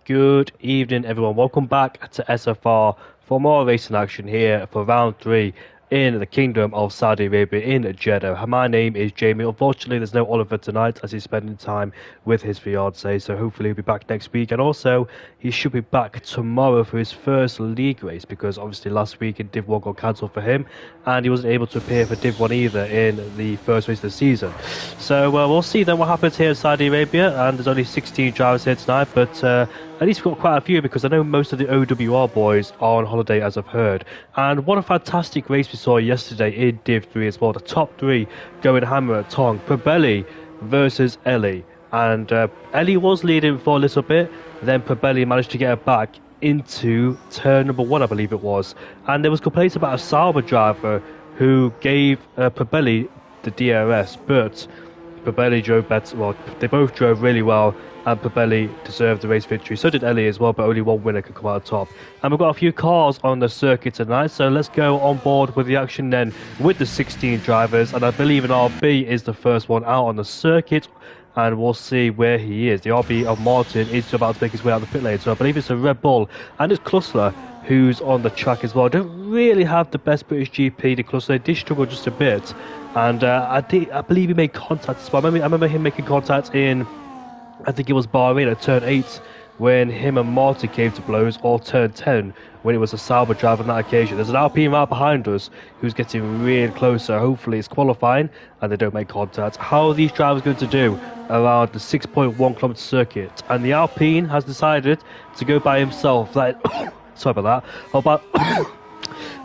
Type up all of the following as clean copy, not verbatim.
Good evening, everyone. Welcome back to SFR for more racing action here for round 3 in the Kingdom of Saudi Arabia in Jeddah. My name is Jamie. Unfortunately, there's no Oliver tonight as he's spending time with his fiancée, so hopefully he'll be back next week. And also, he should be back tomorrow for his first league race, because obviously last week in Div 1 got cancelled for him, and he wasn't able to appear for Div 1 either in the first race of the season. So we'll see then what happens here in Saudi Arabia, and there's only 16 drivers here tonight, but at least we've got quite a few, because I know most of the OWR boys are on holiday, as I've heard. And what a fantastic race we saw yesterday in Div 3 as well. The top three going hammer at Tong. Probelli versus Ellie. And Ellie was leading for a little bit, then Probelli managed to get her back into turn number 1, I believe it was. And there was complaints about a Sauber driver who gave Probelli the DRS, but Probelli drove better. Well, they both drove really well, and Probelli deserved the race victory. So did Ellie as well, but only one winner could come out top. And we've got a few cars on the circuit tonight, so let's go on board with the action then with the 16 drivers. And I believe an RB is the first one out on the circuit, and we'll see where he is. The RB of Martin is about to make his way out of the pit lane, so I believe it's a Red Bull, and it's Klussler who's on the track as well. Don't really have the best British GP. The Klussler did struggle just a bit, and I believe he made contact as well. I remember him making contact in, I think it was Bahrain at turn 8 when him and Martin came to blows, or turn 10 when it was a Sauber driver on that occasion. There's an Alpine right behind us who's getting really closer. Hopefully it's qualifying and they don't make contact. How are these drivers going to do around the 6.1 kilometer circuit? And the Alpine has decided to go by himself. Sorry about that.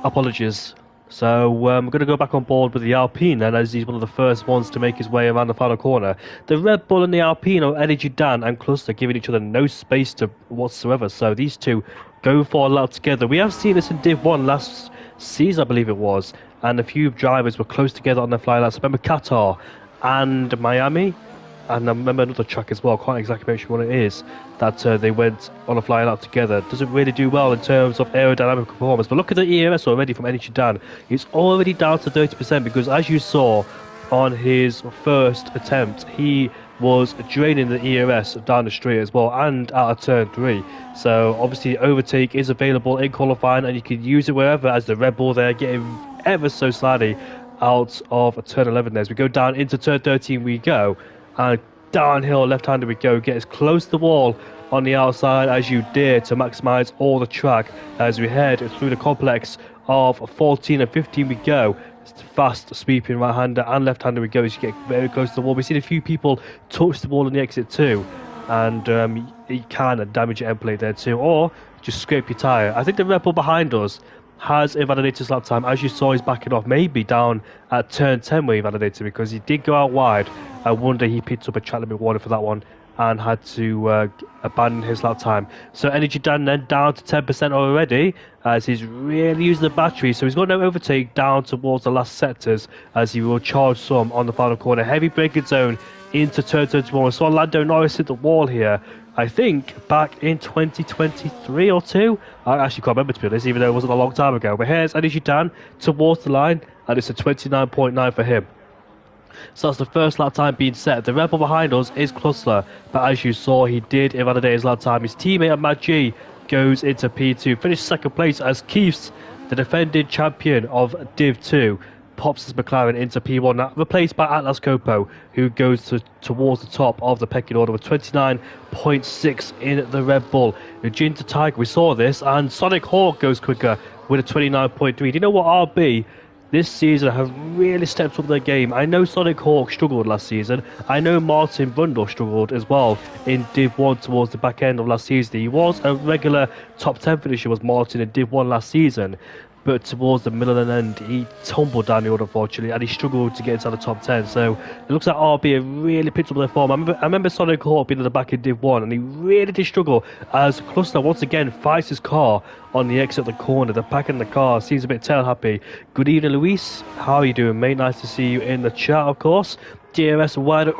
Apologies. So we're going to go back on board with the Alpine then, as he's one of the first ones to make his way around the final corner. The Red Bull and the Alpine are Energy Dan and Cluster giving each other no space to whatsoever. So these two go for a lap together. We have seen this in Div 1 last season, I believe it was, and a few drivers were close together on their flying laps. I remember Qatar and Miami, and I remember another track as well. I can't exactly mention what it is, that they went on a flying lap together. Doesn't really do well in terms of aerodynamic performance. But look at the ERS already from Energy Dan. It's already down to 30%, because as you saw on his first attempt, he was draining the ERS down the straight as well, and out of turn 3. So obviously overtake is available in qualifying, and you can use it wherever, as the Red Bull there getting ever so slightly out of turn 11 there. As we go down into turn 13 we go, and downhill left-handed we go. Get as close to the wall on the outside as you dare to maximise all the track as we head through the complex of 14 and 15 we go. Fast sweeping right-hander and left-hander we go as you get very close to the wall. We've seen a few people touch the wall in the exit too, and you can damage your end plate there too, or just scrape your tyre. I think the Red Bull behind us has invalidated his lap time. As you saw, he's backing off, maybe down at turn 10 where he validated, because he did go out wide. I wonder he picked up a track limit warning for that one and had to abandon his lap time. So Energy Dan then down to 10% already, as he's really using the battery, so he's got no overtake down towards the last sectors, as he will charge some on the final corner. Heavy braking zone into turn 21. So Lando Norris hit the wall here, I think back in 2023 or 2. I actually can't remember, to be honest, even though it wasn't a long time ago. But here's Energy Dan towards the line, and it's a 29.9 for him. So that's the first lap time being set. The Red Bull behind us is Klussler, but as you saw, he did invalidate his lap time. His teammate Matt G goes into P2, finished second place as Keith's, the defending champion of Div 2, pops his McLaren into P1, now replaced by Atlas Copo, who goes towards the top of the pecking order with 29.6 in the Red Bull. Magenta Tiger, we saw this, and Sonic Hawk goes quicker with a 29.3. Do you know what, RB this season have really stepped up their game? I know Sonic Hawk struggled last season. I know Martin Brundle struggled as well in Div 1 towards the back end of last season. He was a regular top 10 finisher, was Martin, in Div 1 last season. But towards the middle and end, he tumbled down the order, unfortunately, and he struggled to get into the top 10. So it looks like RB have really picked up their form. I remember Sonic Hawk being at the back in Div 1, and he really did struggle as Cluster once again fights his car on the exit of the corner. The back in the car seems a bit tail happy. Good evening, Luis. How are you doing, mate? Nice to see you in the chat, of course. DRS wider.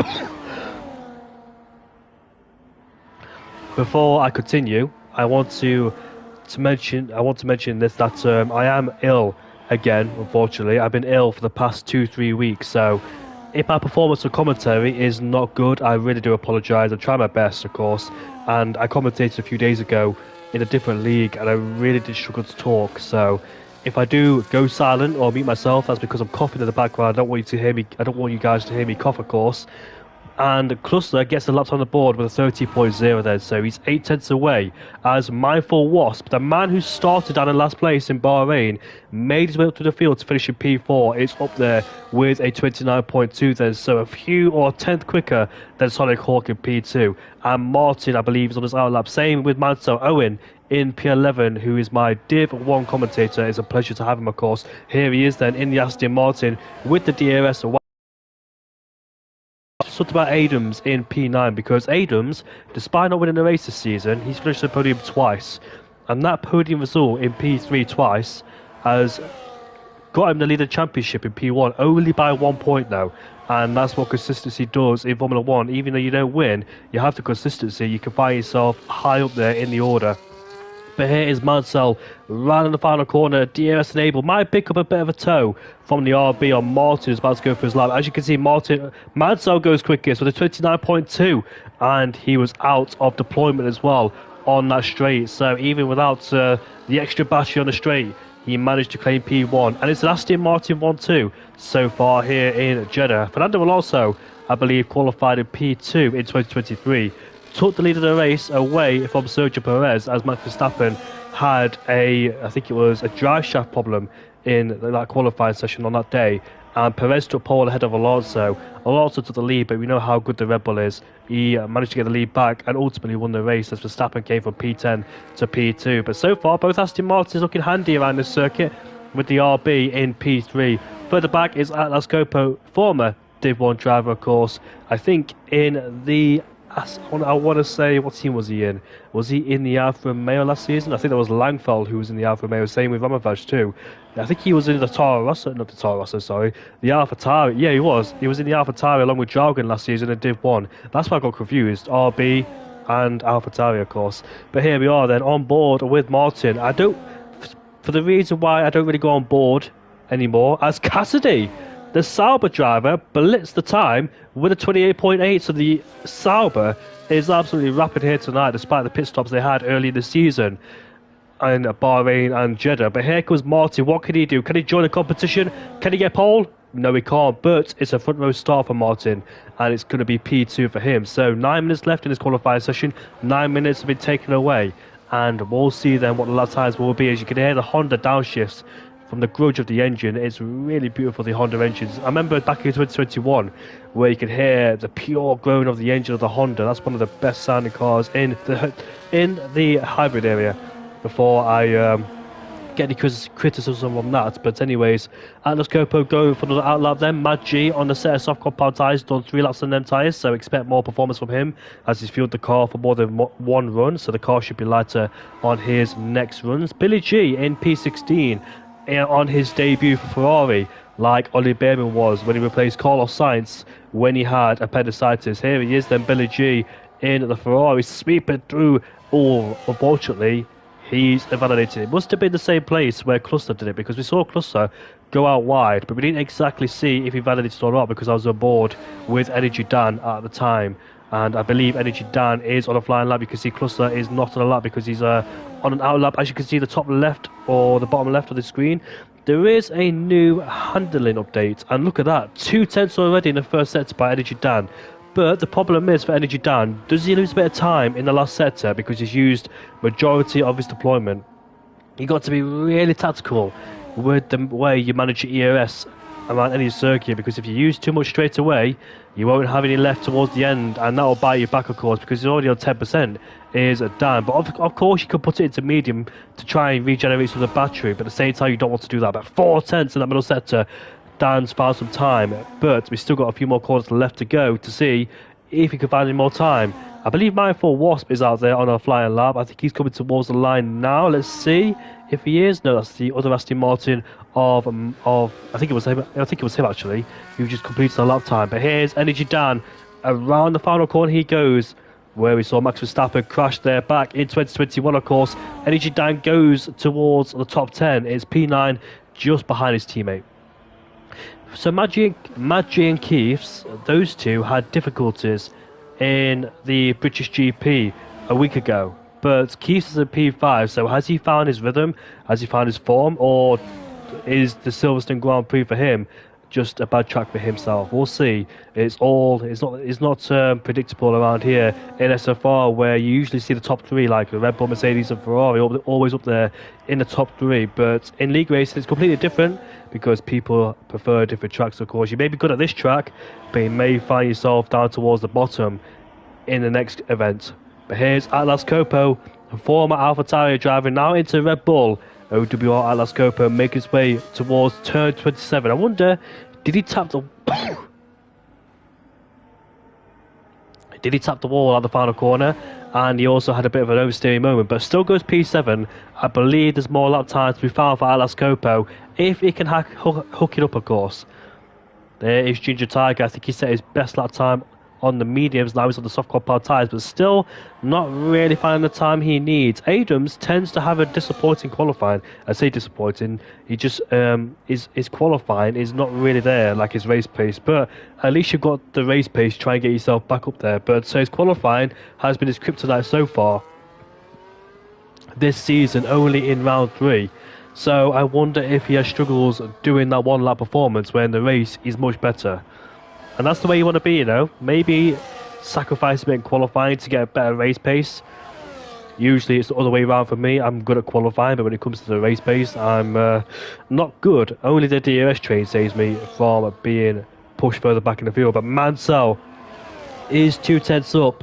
Before I continue, I want to mention this, that I am ill again, unfortunately. I've been ill for the past 2-3 weeks, so if my performance or commentary is not good, I really do apologise. I try my best, of course, and I commentated a few days ago in a different league, and I really did struggle to talk. So if I do go silent or mute myself, that's because I'm coughing in the background. I don't want you to hear me. I don't want you guys to hear me cough, of course. And Cluster gets the laps on the board with a 30.0 then, so he's 8 tenths away. As Mindful Wasp, the man who started down in last place in Bahrain, made his way up to the field to finish in P4, is up there with a 29.2 then, so a few or a tenth quicker than Sonic Hawk in P2. And Martin, I believe, is on his outlap. Same with Mansell Owen in P11, who is my Div 1 commentator. It's a pleasure to have him, of course. Here he is then in the Aston Martin with the DRS. Talked about Adams in P9 because Adams, despite not winning the race this season, he's finished the podium twice, and that podium result in P3 twice has got him the leader championship in P1 only by 1 point now, and that's what consistency does in Formula 1. Even though you don't win, you have the consistency, you can find yourself high up there in the order. But here is Mansell right in the final corner, DRS enabled, might pick up a bit of a toe from the RB on Martin, who's about to go for his lap. As you can see, Mansell goes quickest with a 29.2, and he was out of deployment as well on that straight. So even without the extra battery on the straight, he managed to claim P1, and it's an Aston Martin 1-2 so far here in Jeddah. Fernando Alonso, I believe, qualified in P2 in 2023. Took the lead of the race away from Sergio Perez as Max Verstappen had I think it was a drive shaft problem in that qualifying session on that day, and Perez took pole ahead of Alonso. Alonso took the lead, but we know how good the Red Bull is. He managed to get the lead back and ultimately won the race as Verstappen came from P10 to P2. But so far, both Aston Martins looking handy around this circuit with the RB in P3. Further back is Atlas Coppo, former Div 1 driver, of course. I think in the I want to say, what team was he in? Was he in the Alfa Romeo last season? I think that was Langfeld who was in the Alfa Romeo, same with Ramavage too. I think he was in the Toro Rosso, not the Toro Rosso, sorry, the AlphaTauri. Yeah, he was. He was in the AlphaTauri along with Jargon last season in Div 1. That's why I got confused. RB and AlphaTauri, of course. But here we are then, on board with Martin. For the reason why I don't really go on board anymore, as Cassidy, the Sauber driver, blitzed the time with a 28.8, so the Sauber is absolutely rapid here tonight despite the pit stops they had early in the season in Bahrain and Jeddah. But here comes Martin. What can he do? Can he join the competition? Can he get pole? No, he can't, but it's a front row start for Martin, and it's going to be P2 for him. So 9 minutes left in this qualifying session. 9 minutes have been taken away, and we'll see then what the lap times will be. As you can hear, the Honda downshifts from the grudge of the engine. It's really beautiful, the Honda engines. I remember back in 2021 where you could hear the pure groan of the engine of the Honda. That's one of the best sounding cars in the hybrid area, before I get any criticism on that. But anyways, Atlas Coppo going for another outlap then. Mad G on the set of soft compound tyres, done 3 laps on them tyres, so expect more performance from him as he's fueled the car for more than one run, so the car should be lighter on his next runs. Billy G in P16 on his debut for Ferrari, like Ollie Behrman was when he replaced Carlos Sainz when he had appendicitis. Here he is then, Billy G in the Ferrari, sweeping through. Oh, unfortunately, he's invalidated. It must have been the same place where Cluster did it, because we saw Cluster go out wide, but we didn't exactly see if he validated or not, because I was aboard with Energy Dan at the time. And I believe Energy Dan is on a flying lap. You can see Cluster is not on a lap because he's on an out lap. As you can see, the top left or the bottom left of the screen, there is a new handling update. And look at that, 2 tenths already in the first sector by Energy Dan. But the problem is for Energy Dan, does he lose a bit of time in the last sector because he's used majority of his deployment? You got to be really tactical with the way you manage your ERS around any circuit, because if you use too much straight away, you won't have any left towards the end, and that will bite you back, of course, because it's already on 10% is down. But of course you can put it into medium to try and regenerate some of the battery, but at the same time you don't want to do that. But 4 tenths in that middle sector, Dan's found some time, but we still got a few more corners left to go to see if he can find any more time. I believe Mindful Wasp is out there on a flying lap. I think he's coming towards the line now. Let's see if he is. No, that's the other Aston Martin of I think it was him. I think it was him actually, who just completed the lap time. But here's Energy Dan around the final corner. He goes where we saw Max Verstappen crash there back in 2021. Of course, Energy Dan goes towards the top 10. It's P9 just behind his teammate. So Mad G and Keiths, those two had difficulties in the British GP a week ago, but Keiths is a P5, so has he found his rhythm? Has he found his form? Or is the Silverstone Grand Prix for him just a bad track for himself. We'll see. It's not predictable around here in SFR, where you usually see the top three, like the Red Bull, Mercedes, and Ferrari, always up there in the top three. But in league racing, it's completely different because people prefer different tracks. Of course, you may be good at this track, but you may find yourself down towards the bottom in the next event. But here's Atlas Copo, former AlphaTauri driver, now into Red Bull. OWR Atlas Copo make his way towards turn 27. I wonder, did he tap the did he tap the wall at the final corner? And he also had a bit of an oversteering moment, but still goes P7. I believe there's more lap times to be found for Atlas Copo if he can hook it up, of course. There is Ginger Tiger. I think he set his best lap time on the mediums. Now he's on the soft compound tyres, but still not really finding the time he needs. Adams tends to have a disappointing qualifying. I say disappointing. He just his qualifying is not really there like his race pace. But at least you've got the race pace. Try and get yourself back up there. But so his qualifying has been his kryptonite so far this season, only in round 3. So I wonder if he has struggles doing that one lap performance when the race is much better. And that's the way you want to be, you know. Maybe sacrifice a bit in qualifying to get a better race pace. Usually it's the other way around for me. I'm good at qualifying, but when it comes to the race pace, I'm not good. Only the DRS train saves me from being pushed further back in the field. But Mansell is 2/10 up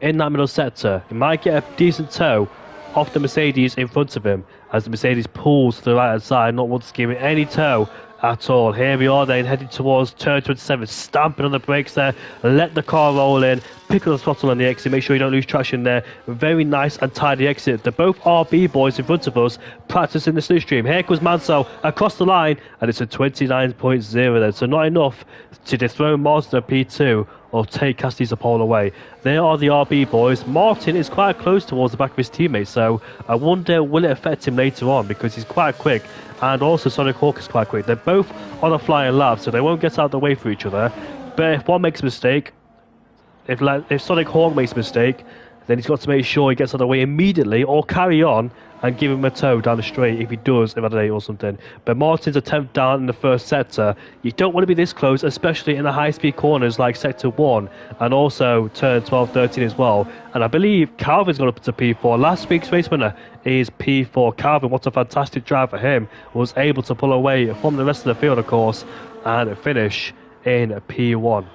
in that middle sector. He might get a decent tow off the Mercedes in front of him as the Mercedes pulls to the right hand side, not once giving any tow at all. Here we are then heading towards turn 27, stamping on the brakes there, let the car roll in, pick up the throttle on the exit, make sure you don't lose traction there. Very nice and tidy exit. They're both RB boys in front of us practicing the slipstream. Here comes Mansell across the line, and it's a 29.0 then, so not enough to dethrone Martin at P2 or take Cassidy's pole away. They are the RB boys. Martin is quite close towards the back of his teammates, so I wonder will it affect him later on because he's quite quick, and also Sonic Hawk is quite quick. They're both on a flying lap, so they won't get out of the way for each other. But if one makes a mistake, if Sonic Hawk makes a mistake, then he's got to make sure he gets out of the way immediately or carry on and give him a tow down the straight if he does invalidate or something. But Martin's a 10th down in the first sector. You don't want to be this close, especially in the high-speed corners like sector 1 and also turn 12, 13 as well. And I believe Calvin's got up to P4. Last week's race winner is P4. Calvin, what a fantastic drive for him. Was able to pull away from the rest of the field, of course, and finish in P1.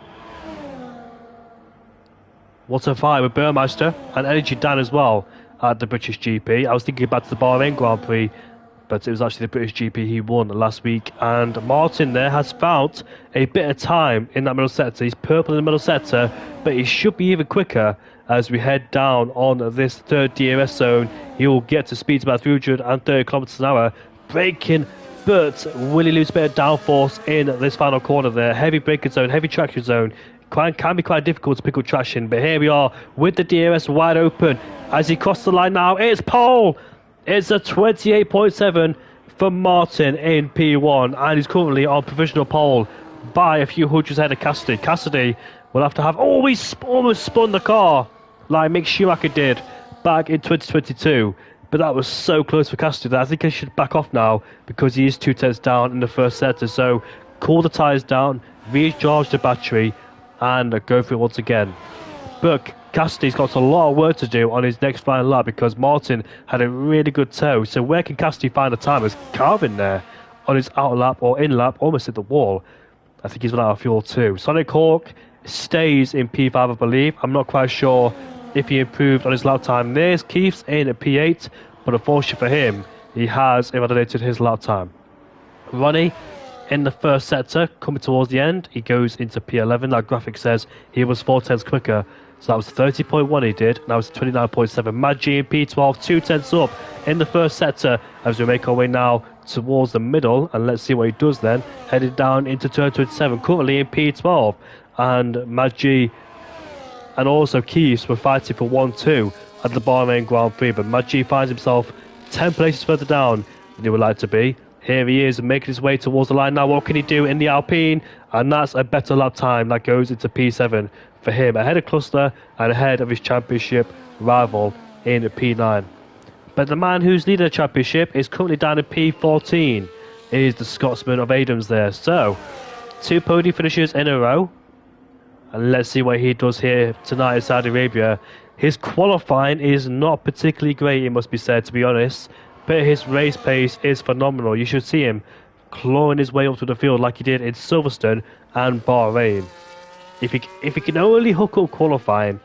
What a fight with Burmeister and Energy Dan as well at the British GP. I was thinking back to the Bahrain Grand Prix, but it was actually the British GP he won last week. And Martin there has found a bit of time in that middle sector. He's purple in the middle sector, but he should be even quicker as we head down on this third DRS zone. He will get to speeds about 330 kilometers an hour, braking, but will he lose a bit of downforce in this final corner there? Heavy braking zone, heavy traction zone. Can be quite difficult to pick up traction, but here we are with the DRS wide open as he crosses the line now. It's pole. It's a 28.7 for Martin in P1, and he's currently on provisional pole by a few hundreds ahead of Cassidy. Cassidy will have to have almost spun the car like Mick Schumacher did back in 2022, but that was so close for Cassidy that I think he should back off now because he is 2/10 down in the first sector. So cool the tyres down, recharge the battery, and go for it once again. But Cassidy's got a lot of work to do on his next final lap because Martin had a really good tow. So where can Cassidy find the time? Is Calvin there on his out lap or in lap, almost hit the wall? I think he's run out of fuel too. Sonic Hawk stays in P5, I believe. I'm not quite sure if he improved on his lap time. There's Keith's in at P8, but unfortunately for him, he has invalidated his lap time. Ronnie in the first sector, coming towards the end, he goes into P11. That graphic says he was 4/10 quicker. So that was 30.1 he did. Now it's 29.7. Mad G in P12, 2/10 up in the first sector as we make our way now towards the middle. And let's see what he does then. Headed down into turn 27, currently in P12. And Mad G and also Keys were fighting for 1-2 at the Bahrain Grand Prix. But Mad G finds himself 10 places further down than he would like to be. Here he is making his way towards the line now. What can he do in the Alpine? And that's a better lap time that goes into P7 for him. Ahead of Cluster and ahead of his championship rival in P9. But the man who's leading the championship is currently down in P14. Is the Scotsman of Adams there. So 2 podium finishes in a row. And let's see what he does here tonight in Saudi Arabia. His qualifying is not particularly great, it must be said, to be honest. But his race pace is phenomenal. You should see him clawing his way up to the field like he did in Silverstone and Bahrain. If he can only hook up qualifying,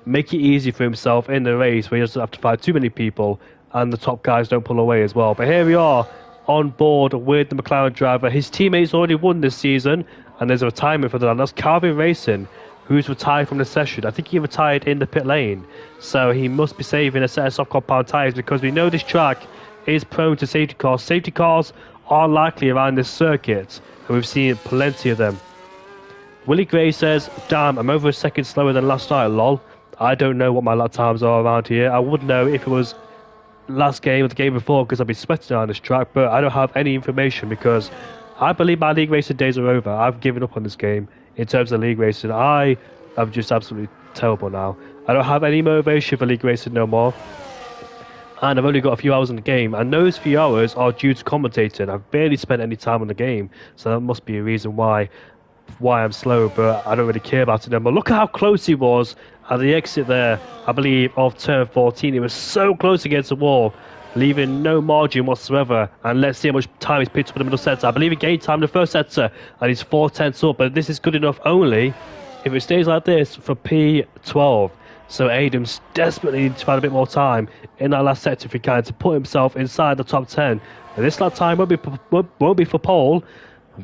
make it easy for himself in the race where he doesn't have to fight too many people and the top guys don't pull away as well. But here we are on board with the McLaren driver. His teammates already won this season and there's a retirement for that. That's Calvin Racing, who's retired from the session. I think he retired in the pit lane, so he must be saving a set of soft compound tyres because we know this track is prone to safety cars. Safety cars are likely around this circuit and we've seen plenty of them. Willie Gray says, damn, I'm over a second slower than last night, lol. I don't know what my lap times are around here. I would know if it was last game or the game before because I've been sweating on this track, but I don't have any information because I believe my league racing days are over. I've given up on this game in terms of league racing. I am just absolutely terrible now. I don't have any motivation for league racing no more. And I've only got a few hours in the game, and those few hours are due to commentating. I've barely spent any time on the game, so that must be a reason why I'm slow, but I don't really care about it anymore. Look at how close he was at the exit there, I believe, of turn 14. He was so close against the wall, leaving no margin whatsoever. And let's see how much time he's picked up in the middle sector. I believe he gained time in the first sector, and he's 4/10 up, but this is good enough only if it stays like this for P12. So Adams desperately needs to find a bit more time in that last sector if he can to put himself inside the top 10. And this lap time won't be for pole,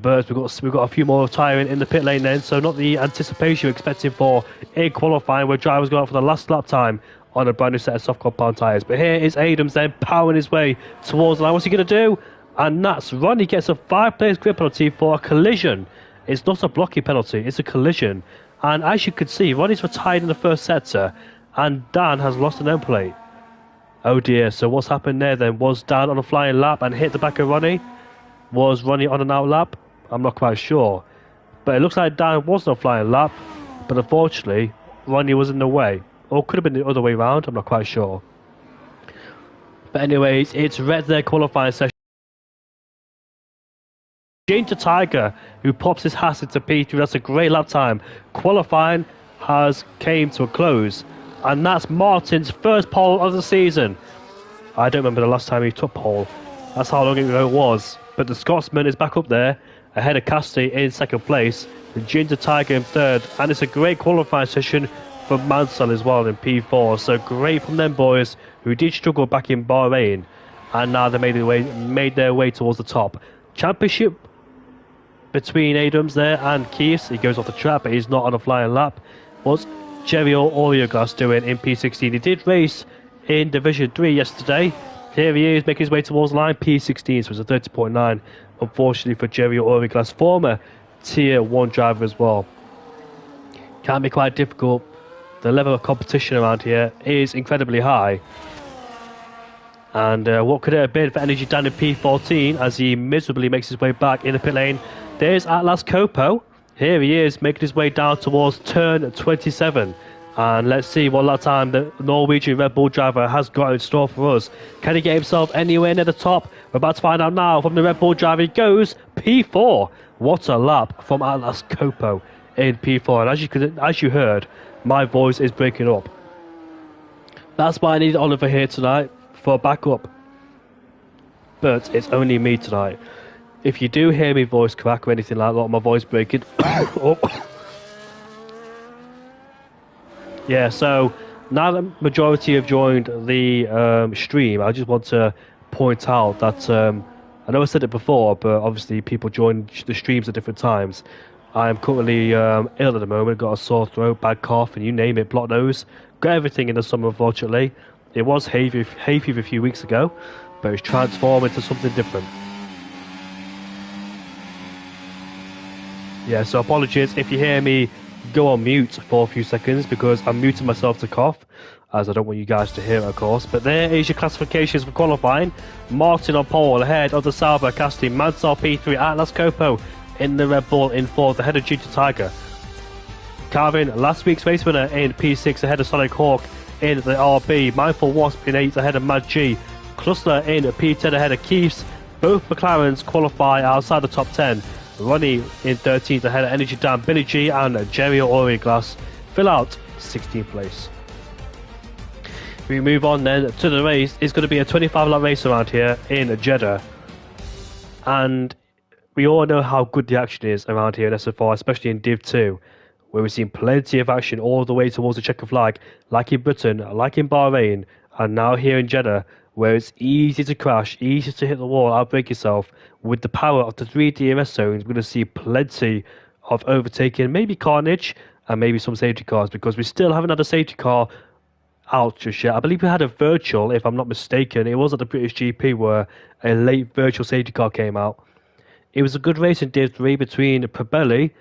but we've got a few more tyring in the pit lane then, so not the anticipation you're expecting for in qualifying where drivers go out for the last lap time on a brand new set of soft compound tyres. But here is Adams then powering his way towards the line. What's he going to do? And that's Ronnie gets a 5 players grid penalty for a collision. It's not a blocking penalty, it's a collision. And as you can see, Ronnie's retired in the first sector and Dan has lost an end plate. Oh dear, so what's happened there then? Was Dan on a flying lap and hit the back of Ronnie? Was Ronnie on an out lap? I'm not quite sure. But it looks like Dan was on a flying lap, but unfortunately, Ronnie was in the way. Or could have been the other way around, I'm not quite sure. But anyways, it's red there qualifying session. Ginger Tiger, who pops his Haas into P3, that's a great lap time. Qualifying has came to a close, and that's Martin's first pole of the season. I don't remember the last time he took pole. That's how long ago it was. But the Scotsman is back up there, ahead of Cassidy in second place, the Ginger Tiger in third, and it's a great qualifying session for Mansell as well in P4. So great from them boys who did struggle back in Bahrain, and now they made their way towards the top. Championship between Adams there and Keith. He goes off the track, but he's not on a flying lap. What's Jerry Oleoglass doing in P16? He did race in Division 3 yesterday. Here he is, making his way towards the line, P16, so it's a 30.9. Unfortunately for Jerry Oleoglass, former Tier 1 driver as well. Can be quite difficult. The level of competition around here is incredibly high. And what could it have been for Energy Dan in P14 as he miserably makes his way back in the pit lane? There's Atlas Copo. Here he is, making his way down towards turn 27. And let's see what that time the Norwegian Red Bull driver has got in store for us. Can he get himself anywhere near the top? We're about to find out now from the Red Bull driver. He goes P4. What a lap from Atlas Copo in P4. And as you heard, my voice is breaking up. That's why I need Oliver here tonight for backup. But it's only me tonight. If you do hear me voice crack or anything like that, my voice breaking up. Yeah, so now that majority have joined the stream, I just want to point out that I know I said it before, but obviously people join the streams at different times. I am currently ill at the moment, got a sore throat, bad cough, and you name it, blocked nose. Got everything in the summer, unfortunately. It was hay fever a few weeks ago, but it's transformed into something different. Yeah, so apologies if you hear me go on mute for a few seconds because I'm muting myself to cough, as I don't want you guys to hear it, of course. But there is your classifications for qualifying. Martin on pole ahead of the Sauber, Cassidy, Mansell P3, Atlas Copo in the Red Bull in fourth ahead of Ginger Tiger. Calvin, last week's race winner in P6 ahead of Sonic Hawk in the RB. Mindful Wasp in 8th ahead of Mad G. Cluster in P10 ahead of Keiths. Both McLarens qualify outside the top 10. Ronnie in 13th ahead of Energy Dan, Billy G and Jerry Glass fill out 16th place. We move on then to the race. It's going to be a 25-lap race around here in Jeddah. And we all know how good the action is around here in SFR, especially in Div 2, where we've seen plenty of action all the way towards the checker flag, like in Britain, like in Bahrain, and now here in Jeddah, where it's easy to crash, easy to hit the wall, outbrake yourself. With the power of the 3 DRS zones, we're going to see plenty of overtaking, maybe carnage, and maybe some safety cars, because we still haven't had a safety car out just yet. I believe we had a virtual, if I'm not mistaken. It was at the British GP where a late virtual safety car came out. It was a good race in Div 3 between Probelli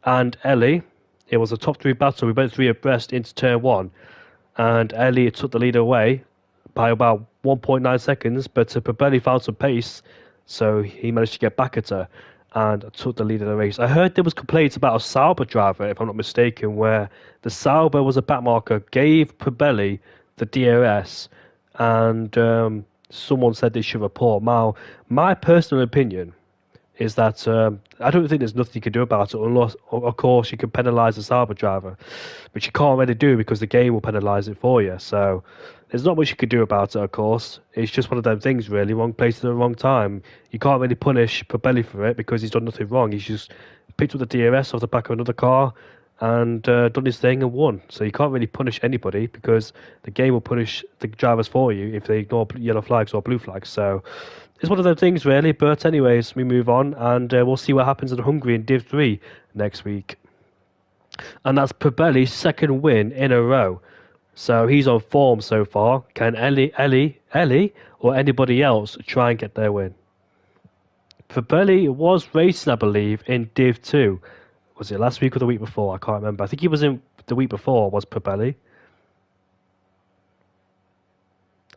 and Ellie. It was a top 3 battle. We went 3 abreast into turn 1, and Ellie took the lead away by about 1.9 seconds, but Probelli found some pace, so he managed to get back at her and took the lead of the race. I heard there was complaints about a Sauber driver, if I'm not mistaken, where the Sauber was a backmarker, gave Probelli the DRS, and someone said they should report. Now, my personal opinion is that I don't think there's nothing you can do about it, unless, of course, you can penalise the Sauber driver, which you can't really do because the game will penalise it for you. So there's not much you can do about it, of course. It's just one of them things, really. Wrong place at the wrong time. You can't really punish Probelli for it because he's done nothing wrong. He's just picked up the DRS off the back of another car and done his thing and won. So you can't really punish anybody because the game will punish the drivers for you if they ignore yellow flags or blue flags. So it's one of those things, really. But anyways, we move on, and we'll see what happens in Hungary in Div 3 next week. And that's Probelli's second win in a row. So he's on form so far. Can Ellie, or anybody else try and get their win? Probelli was racing, I believe, in Div 2. Was it last week or the week before? I can't remember. I think he was in the week before, was Probelli.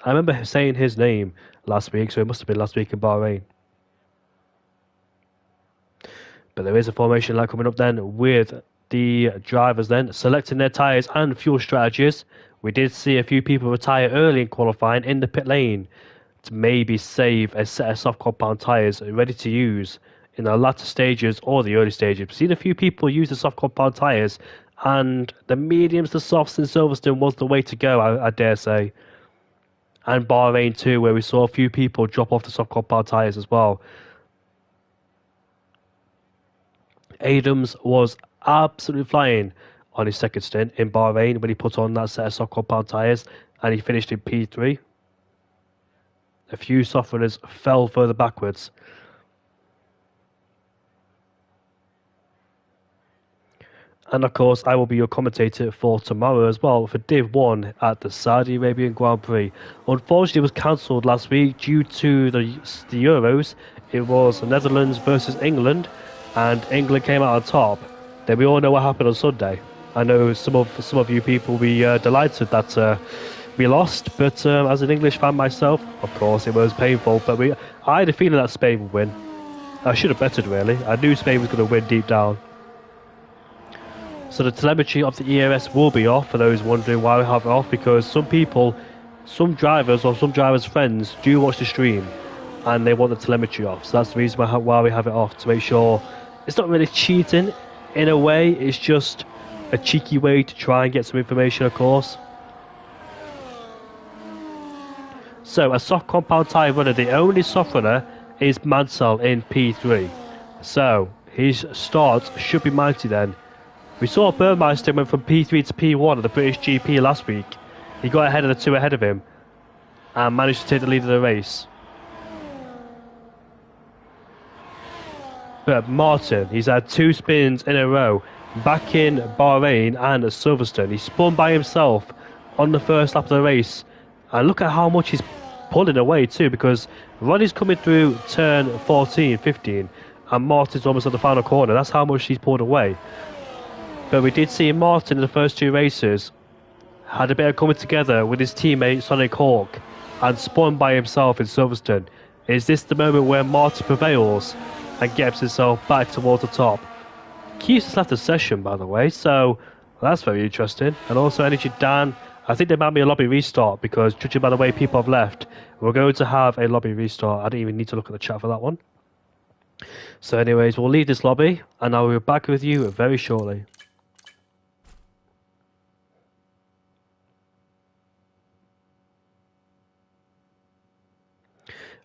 I remember saying his name last week, so it must have been last week in Bahrain. But there is a formation light coming up then with the drivers then selecting their tyres and fuel strategies. We did see a few people retire early in qualifying in the pit lane to maybe save a set of soft compound tyres ready to use in the latter stages or the early stages. We've seen a few people use the soft compound tyres, and the mediums to softs in Silverstone was the way to go, I dare say. And Bahrain too, where we saw a few people drop off the soft compound tyres as well. Adams was absolutely flying on his second stint in Bahrain when he put on that set of soft compound tyres, and he finished in P3. A few soft runners fell further backwards. And of course, I will be your commentator for tomorrow as well for Div 1 at the Saudi Arabian Grand Prix. Unfortunately, it was cancelled last week due to the Euros. It was the Netherlands versus England, and England came out on top. Then we all know what happened on Sunday. I know some of you people will be delighted that we lost, but as an English fan myself, of course, it was painful. But I had a feeling that Spain would win. I should have betted, really. I knew Spain was going to win deep down. So the telemetry of the ERS will be off, for those wondering why we have it off, because some drivers or some drivers' friends do watch the stream and they want the telemetry off. So that's the reason why we have it off, to make sure it's not really cheating in a way, it's just a cheeky way to try and get some information, of course. So a soft compound tyre runner, the only soft runner is Mansell in P3. So his start should be mighty then. We saw Burmeister went from P3 to P1 at the British GP last week. He got ahead of the two ahead of him and managed to take the lead of the race. But Martin, he's had 2 spins in a row back in Bahrain and at Silverstone. He spun by himself on the first lap of the race. And look at how much he's pulling away too, because Ronnie's coming through turn 14, 15, and Martin's almost at the final corner. That's how much he's pulled away. But we did see Martin in the first 2 races had a bit of coming together with his teammate Sonic Hawk and spun by himself in Silverstone. Is this the moment where Martin prevails and gets himself back towards the top? Keith just left the session, by the way, so that's very interesting. And also Energy Dan, I think there might be a lobby restart, because judging by the way people have left, we're going to have a lobby restart. I didn't even need to look at the chat for that one. So anyways, we'll leave this lobby and I will be back with you very shortly.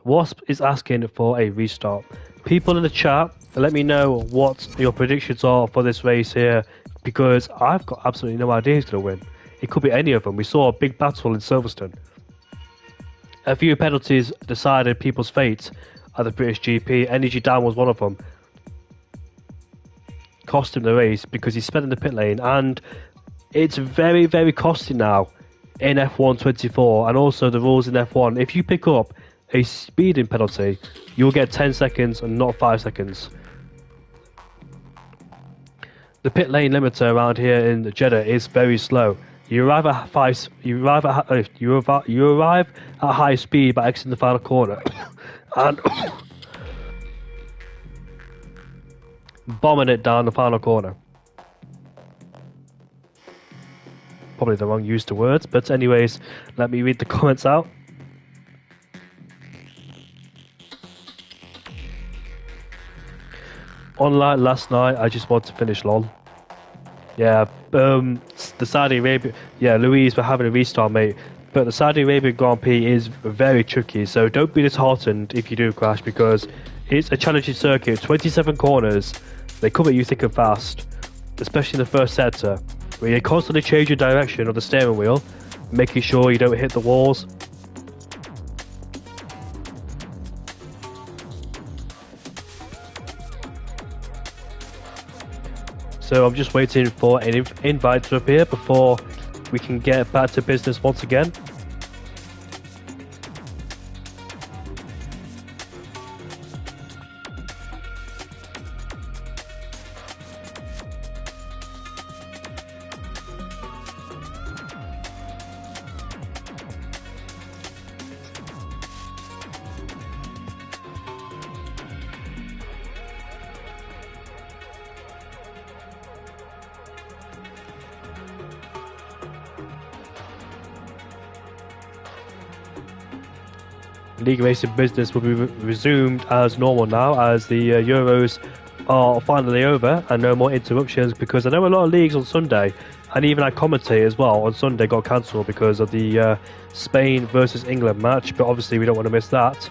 Wasp is asking for a restart. People in the chat, let me know what your predictions are for this race here, because I've got absolutely no idea who's going to win. It could be any of them. We saw a big battle in Silverstone. A few penalties decided people's fate at the British GP. Energy Down was one of them. Cost him the race because he spent in the pit lane, and it's very, very costly now in F1 24, and also the rules in F1. If you pick up a speeding penalty, you'll get 10 seconds and not 5 seconds. The pit lane limiter around here in Jeddah is very slow. You arrive at high speed by exiting the final corner, and bombing it down the final corner. Probably the wrong use of words, but anyways, let me read the comments out. Online last night, I just want to finish lol. Yeah, the Saudi Arabia, yeah, Louise, we're having a restart, mate. But the Saudi Arabian Grand Prix is very tricky, so don't be disheartened if you do crash, because it's a challenging circuit. 27 corners, they come at you thick and fast, especially in the first sector, where you constantly change your direction of the steering wheel, making sure you don't hit the walls. So I'm just waiting for an invite to appear before we can get back to business once again. League racing business will be resumed as normal now, as the Euros are finally over and no more interruptions, because I know a lot of leagues on Sunday, and even I commentate as well on Sunday, got cancelled because of the Spain versus England match, but obviously we don't want to miss that.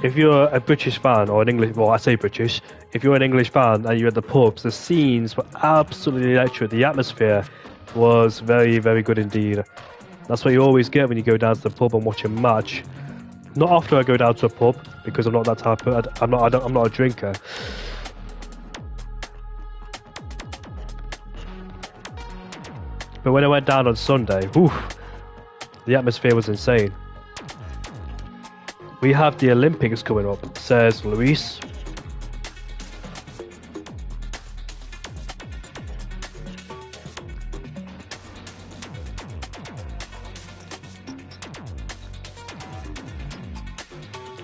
If you're a British fan or an English, well, I say British, if you're an English fan and you're at the pubs, the scenes were absolutely electric. The atmosphere was very, very good indeed. That's what you always get when you go down to the pub and watch a match. Not after I go down to a pub, because I'm not that type of. I'm not a drinker. But when I went down on Sunday, whew, the atmosphere was insane. We have the Olympics coming up, says Luis.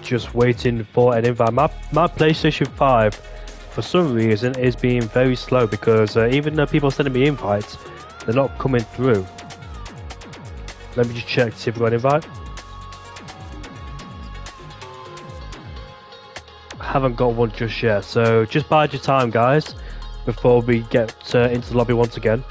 Just waiting for an invite. My PlayStation 5 for some reason is being very slow, because even though people are sending me invites, they're not coming through. Let me just check to see if we got an invite. I haven't got one just yet, so just bide your time, guys, before we get into the lobby once again.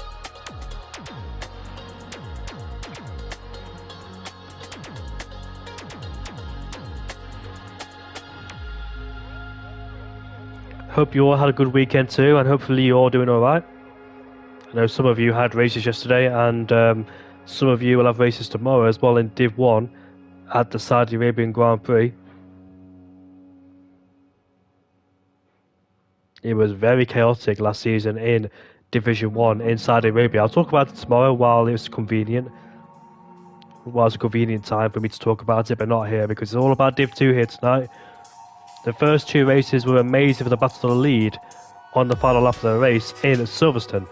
Hope you all had a good weekend too, and hopefully you're all doing alright. I know some of you had races yesterday, and some of you will have races tomorrow as well in Div 1 at the Saudi Arabian Grand Prix. It was very chaotic last season in Division 1 in Saudi Arabia. I'll talk about it tomorrow while it's convenient. While it's a convenient time for me to talk about it, but not here, because it's all about Div 2 here tonight. The first two races were amazing for the battle to the lead on the final lap of the race in Silverstone.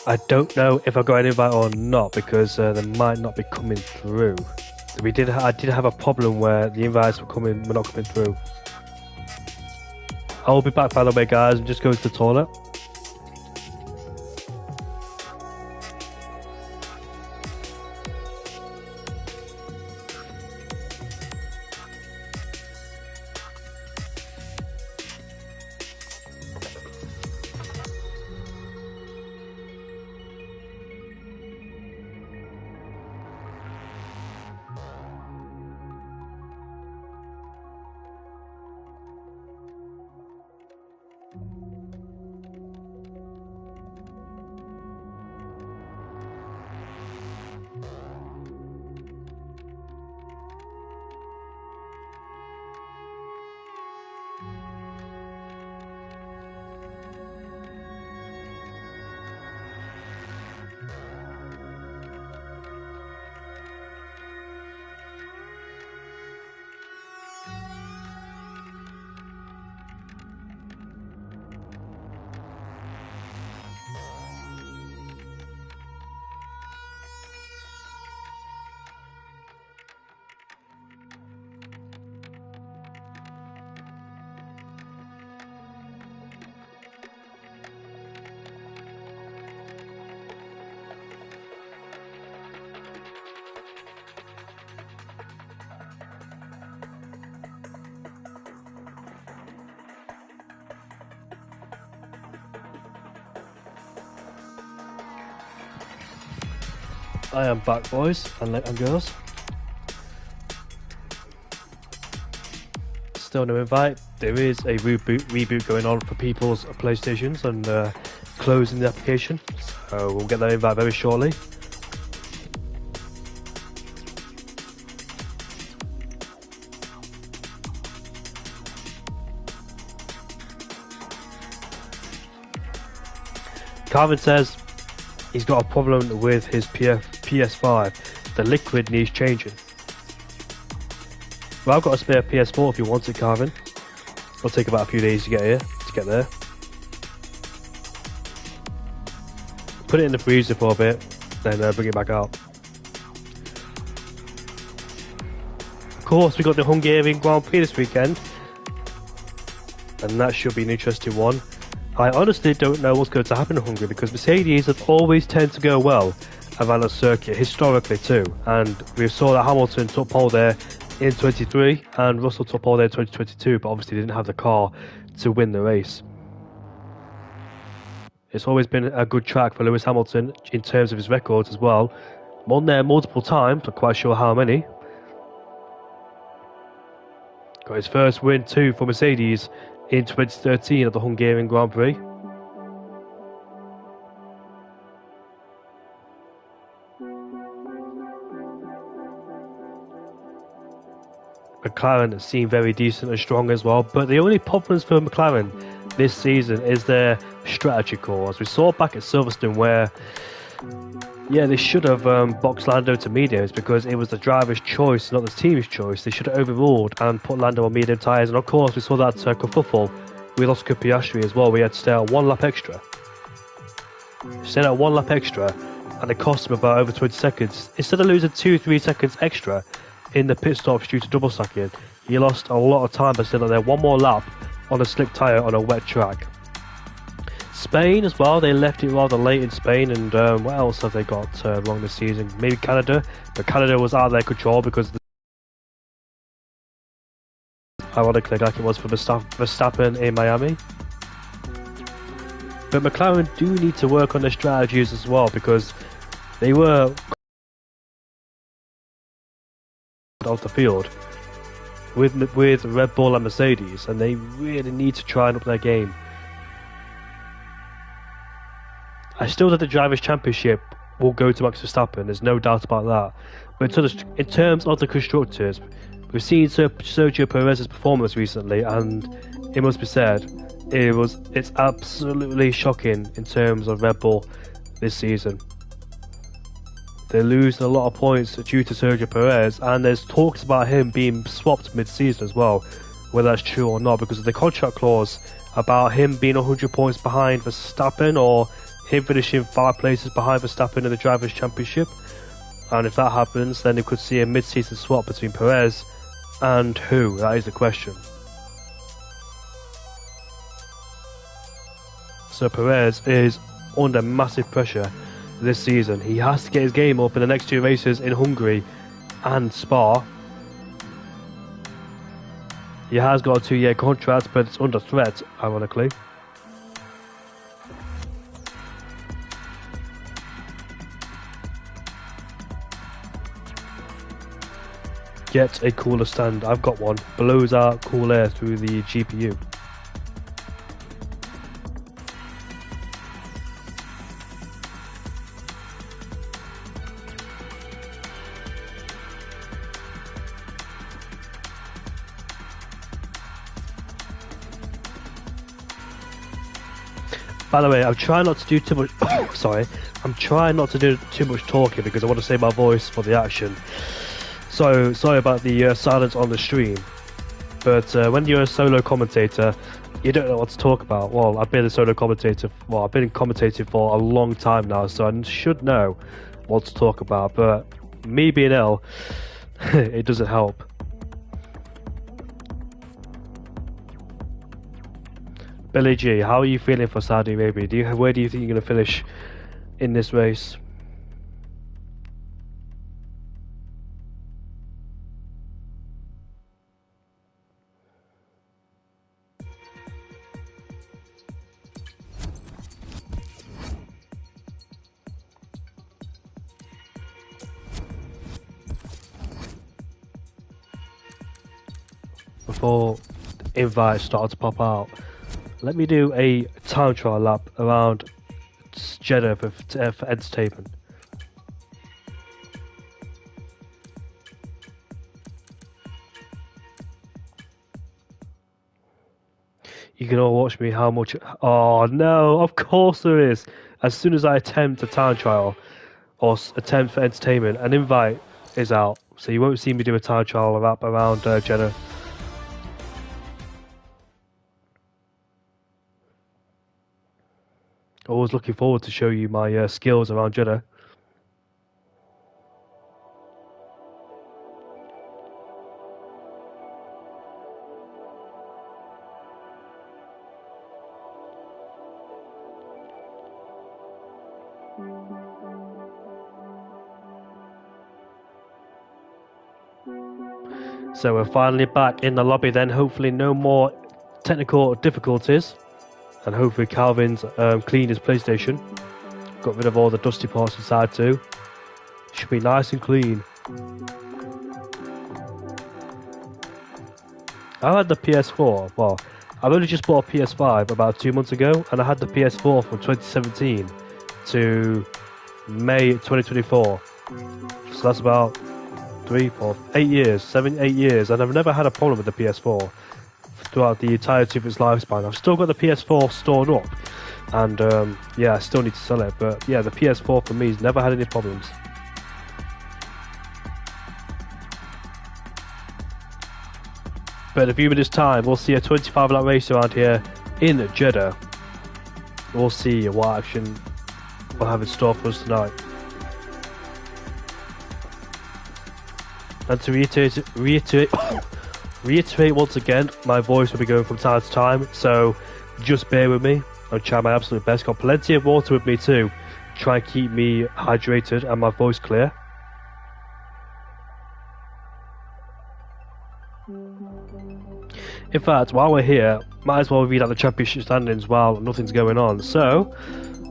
I don't know if I got an invite or not because they might not be coming through. I did have a problem where the invites were not coming through. I will be back, by the way, guys. I'm just going to the toilet. I am back, boys and girls. Still no invite. There is a reboot going on for people's PlayStations and closing the application. So we'll get that invite very shortly. Calvin says he's got a problem with his PS5. The liquid needs changing. Well, I've got a spare PS4 if you want it, Calvin. It'll take about a few days to get there. Put it in the freezer for a bit, then bring it back out. Of course, we got the Hungarian Grand Prix this weekend, and that should be an interesting one. I honestly don't know what's going to happen in Hungary because Mercedes have always tend to go well around the circuit, historically too. And we saw that Hamilton took pole there in 23 and Russell took pole there in 2022, but obviously didn't have the car to win the race. It's always been a good track for Lewis Hamilton in terms of his records as well. Won there multiple times, not quite sure how many. Got his first win too for Mercedes in 2013 at the Hungarian Grand Prix. McLaren seem very decent and strong as well, but the only problems for McLaren this season is their strategy core. As we saw back at Silverstone where they should have boxed Lando to mediums because it was the driver's choice, not the team's choice. They should have overruled and put Lando on medium tyres, and of course we saw that kerfuffle with Oscar Piastri as well. We had to stay out one lap extra. And it cost him about over 20 seconds. Instead of losing 2-3 seconds extra in the pit stops due to double stacking, he lost a lot of time by staying there one more lap on a slick tyre on a wet track. Spain as well, they left it rather late in Spain, and what else have they got wrong this season? Maybe Canada, but Canada was out of their control because ironically like it was for Verstappen in Miami. But McLaren do need to work on their strategies as well because they were off the field with Red Bull and Mercedes, and they really need to try and up their game. I still think the Drivers' Championship will go to Max Verstappen, there's no doubt about that. But in terms of the constructors, we've seen Sergio Perez's performance recently, and it must be said, it's absolutely shocking in terms of Red Bull this season. They're losing a lot of points due to Sergio Perez, and there's talks about him being swapped mid-season as well, whether that's true or not, because of the contract clause about him being 100 points behind Verstappen or him finishing 5 places behind Verstappen in the Drivers' Championship. And if that happens, then we could see a mid-season swap between Perez and who? That is the question. So Perez is under massive pressure this season. He has to get his game up in the next 2 races in Hungary and Spa. He has got a 2-year contract, but it's under threat, ironically. Get a cooler stand. I've got one. Blows out cool air through the GPU. By the way, I'm trying not to do too much. Sorry, I'm trying not to do too much talking because I want to save my voice for the action. So sorry about the silence on the stream. But when you're a solo commentator, you don't know what to talk about. Well, I've been a solo commentator. Well, I've been commentating for a long time now, so I should know what to talk about. But me being ill, it doesn't help. Billy G, how are you feeling for Saudi Arabia? Where do you think you're going to finish in this race? Before invites start to pop out, let me do a time trial lap around Jeddah for entertainment. You can all watch me how much... Oh no, of course there is. As soon as I attempt a time trial or attempt for entertainment, an invite is out. So you won't see me do a time trial lap around Jeddah. Always looking forward to show you my skills around Jeddah. So we're finally back in the lobby then, hopefully no more technical difficulties. And hopefully Calvin's cleaned his PlayStation. Got rid of all the dusty parts inside too. Should be nice and clean. I had the PS4, well, I've only just bought a PS5 about 2 months ago, and I had the PS4 from 2017 to May 2024. So that's about 8 years, 8 years, and I've never had a problem with the PS4 throughout the entirety of its lifespan. I've still got the PS4 stored up, and yeah, I still need to sell it, but yeah, the PS4 for me has never had any problems. But in a few minutes time, we'll see a 25 lap race around here in Jeddah. We'll see what action we'll have in store for us tonight. And to reiterate once again, my voice will be going from time to time, so just bear with me. I'll try my absolute best. Got plenty of water with me too. Try and keep me hydrated and my voice clear. In fact, while we're here, might as well read out the championship standings while nothing's going on. So,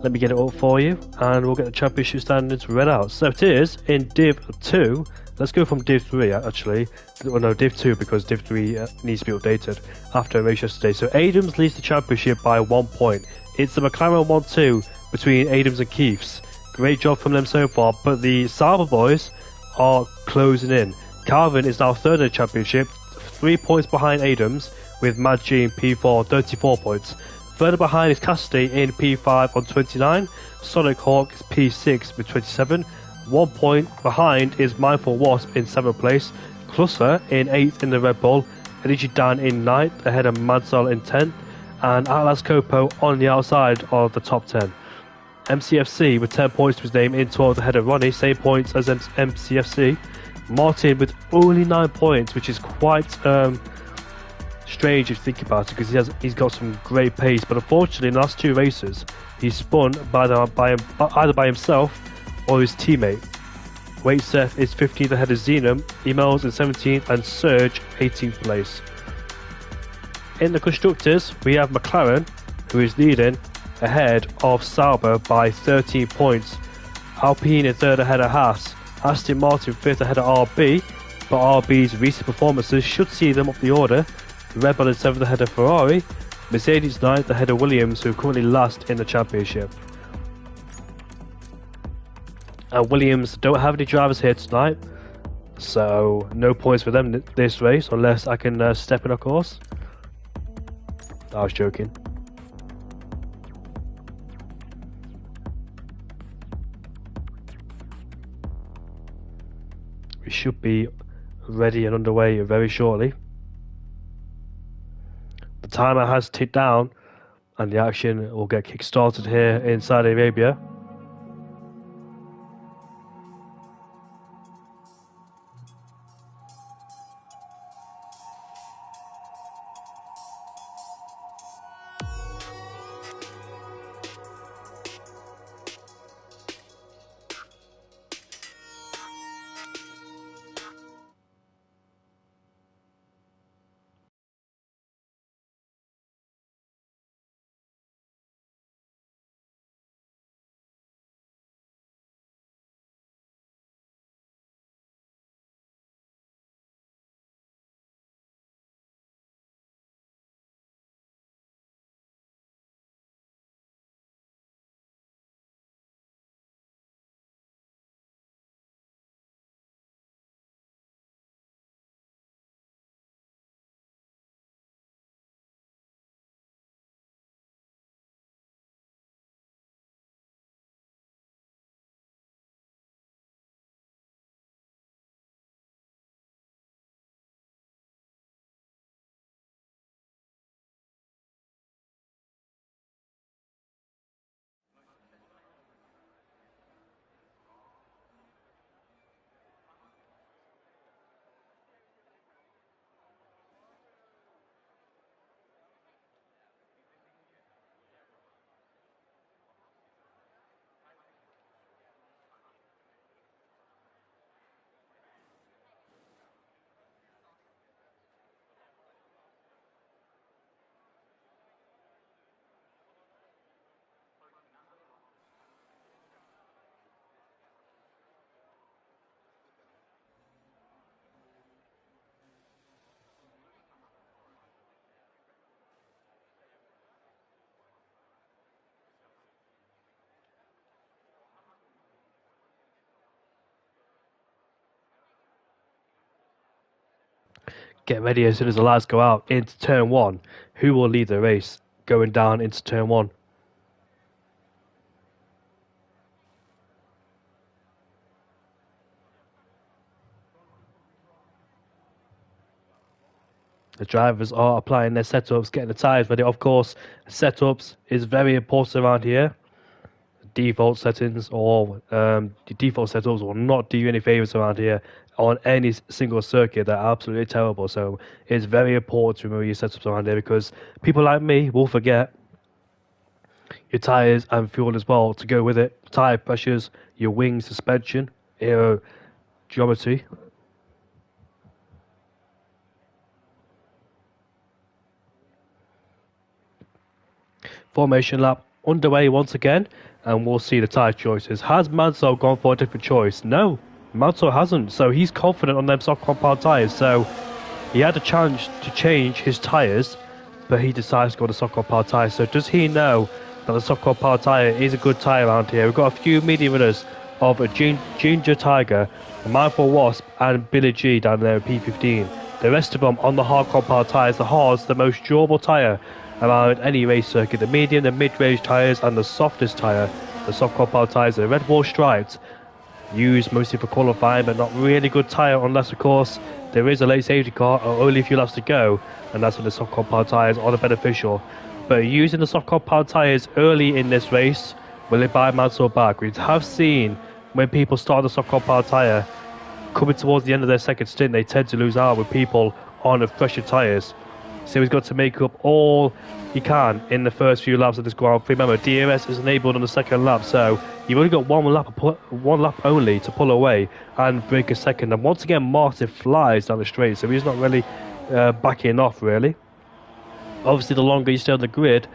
let me get it up for you, and we'll get the championship standings read out. So it is in Div 2. Let's go from Div 3 actually. Well, no, Div 2 because Div 3 needs to be updated after a race yesterday. So Adams leads the championship by 1 point. It's the McLaren 1-2 between Adams and Keiths. Great job from them so far, but the Sauber boys are closing in. Calvin is now third in the championship, 3 points behind Adams, with Mad G in P4 on 34 points. Further behind is Cassidy in P5 on 29, Sonic Hawk is P6 with 27. 1 point behind is Mindful Wasp in 7th place, Clusser in 8th in the Red Bull, Eligi Dan in 9th ahead of Madsal in 10th, and Atlas Copo on the outside of the top 10. MCFC with 10 points to his name in 12th ahead of Ronnie, same points as MCFC. Martin with only 9 points, which is quite strange if you think about it, because he's got some great pace, but unfortunately in the last 2 races he's spun either by himself or his teammate. Wait Seth is 15th ahead of Xenom, Emails in 17th, and Surge 18th place. In the constructors we have McLaren, who is leading ahead of Sauber by 13 points. Alpine in 3rd ahead of Haas. Aston Martin 5th ahead of RB, but RB's recent performances should see them up the order. Red Bull in 7th ahead of Ferrari. Mercedes 9th ahead of Williams, who are currently last in the championship. And Williams don't have any drivers here tonight, so no points for them this race, unless I can step in, of course. I was joking. We should be ready and underway very shortly. The timer has ticked down and the action will get kick-started here in Saudi Arabia. Get ready as soon as the lights go out into turn 1. Who will lead the race going down into turn 1? The drivers are applying their setups, getting the tyres ready. Of course, setups is very important around here. Default settings or the default setups will not do you any favors around here on any single circuit. They're absolutely terrible. So it's very important to remember your setups around here, because people like me will forget your tyres and fuel as well to go with it. Tyre pressures, your wing suspension, aero geometry. Formation lap underway once again, and we'll see the tyre choices. Has Mansell gone for a different choice? No, Mansell hasn't. So he's confident on them soft compound tyres. So he had a chance to change his tyres, but he decides to go to soft compound tyres. So does he know that the soft compound tyre is a good tyre around here? We've got a few medium runners of a Ginger Tiger, a Mindful Wasp, and Billy G down there in P15. The rest of them on the hard compound tyres. The hard's the most durable tyre around any race circuit. The medium, the mid-range tyres, and the softest tyre, the soft compound tyres, the Red Bull striped, used mostly for qualifying, but not really good tyre unless, of course, there is a late safety car or only a few laps to go, and that's when the soft compound tyres are the beneficial. But using the soft compound tyres early in this race Will it buy Mansell back? We have seen when people start the soft compound tyre, coming towards the end of their second stint, they tend to lose out with people on the fresher tyres. So he's got to make up all he can in the first few laps of this Grand Prix. Remember, DRS is enabled on the second lap, so you've only got one lap only to pull away and break a second. And once again, Martin flies down the straight, so he's not really backing off, really. Obviously, the longer you stay on the grid,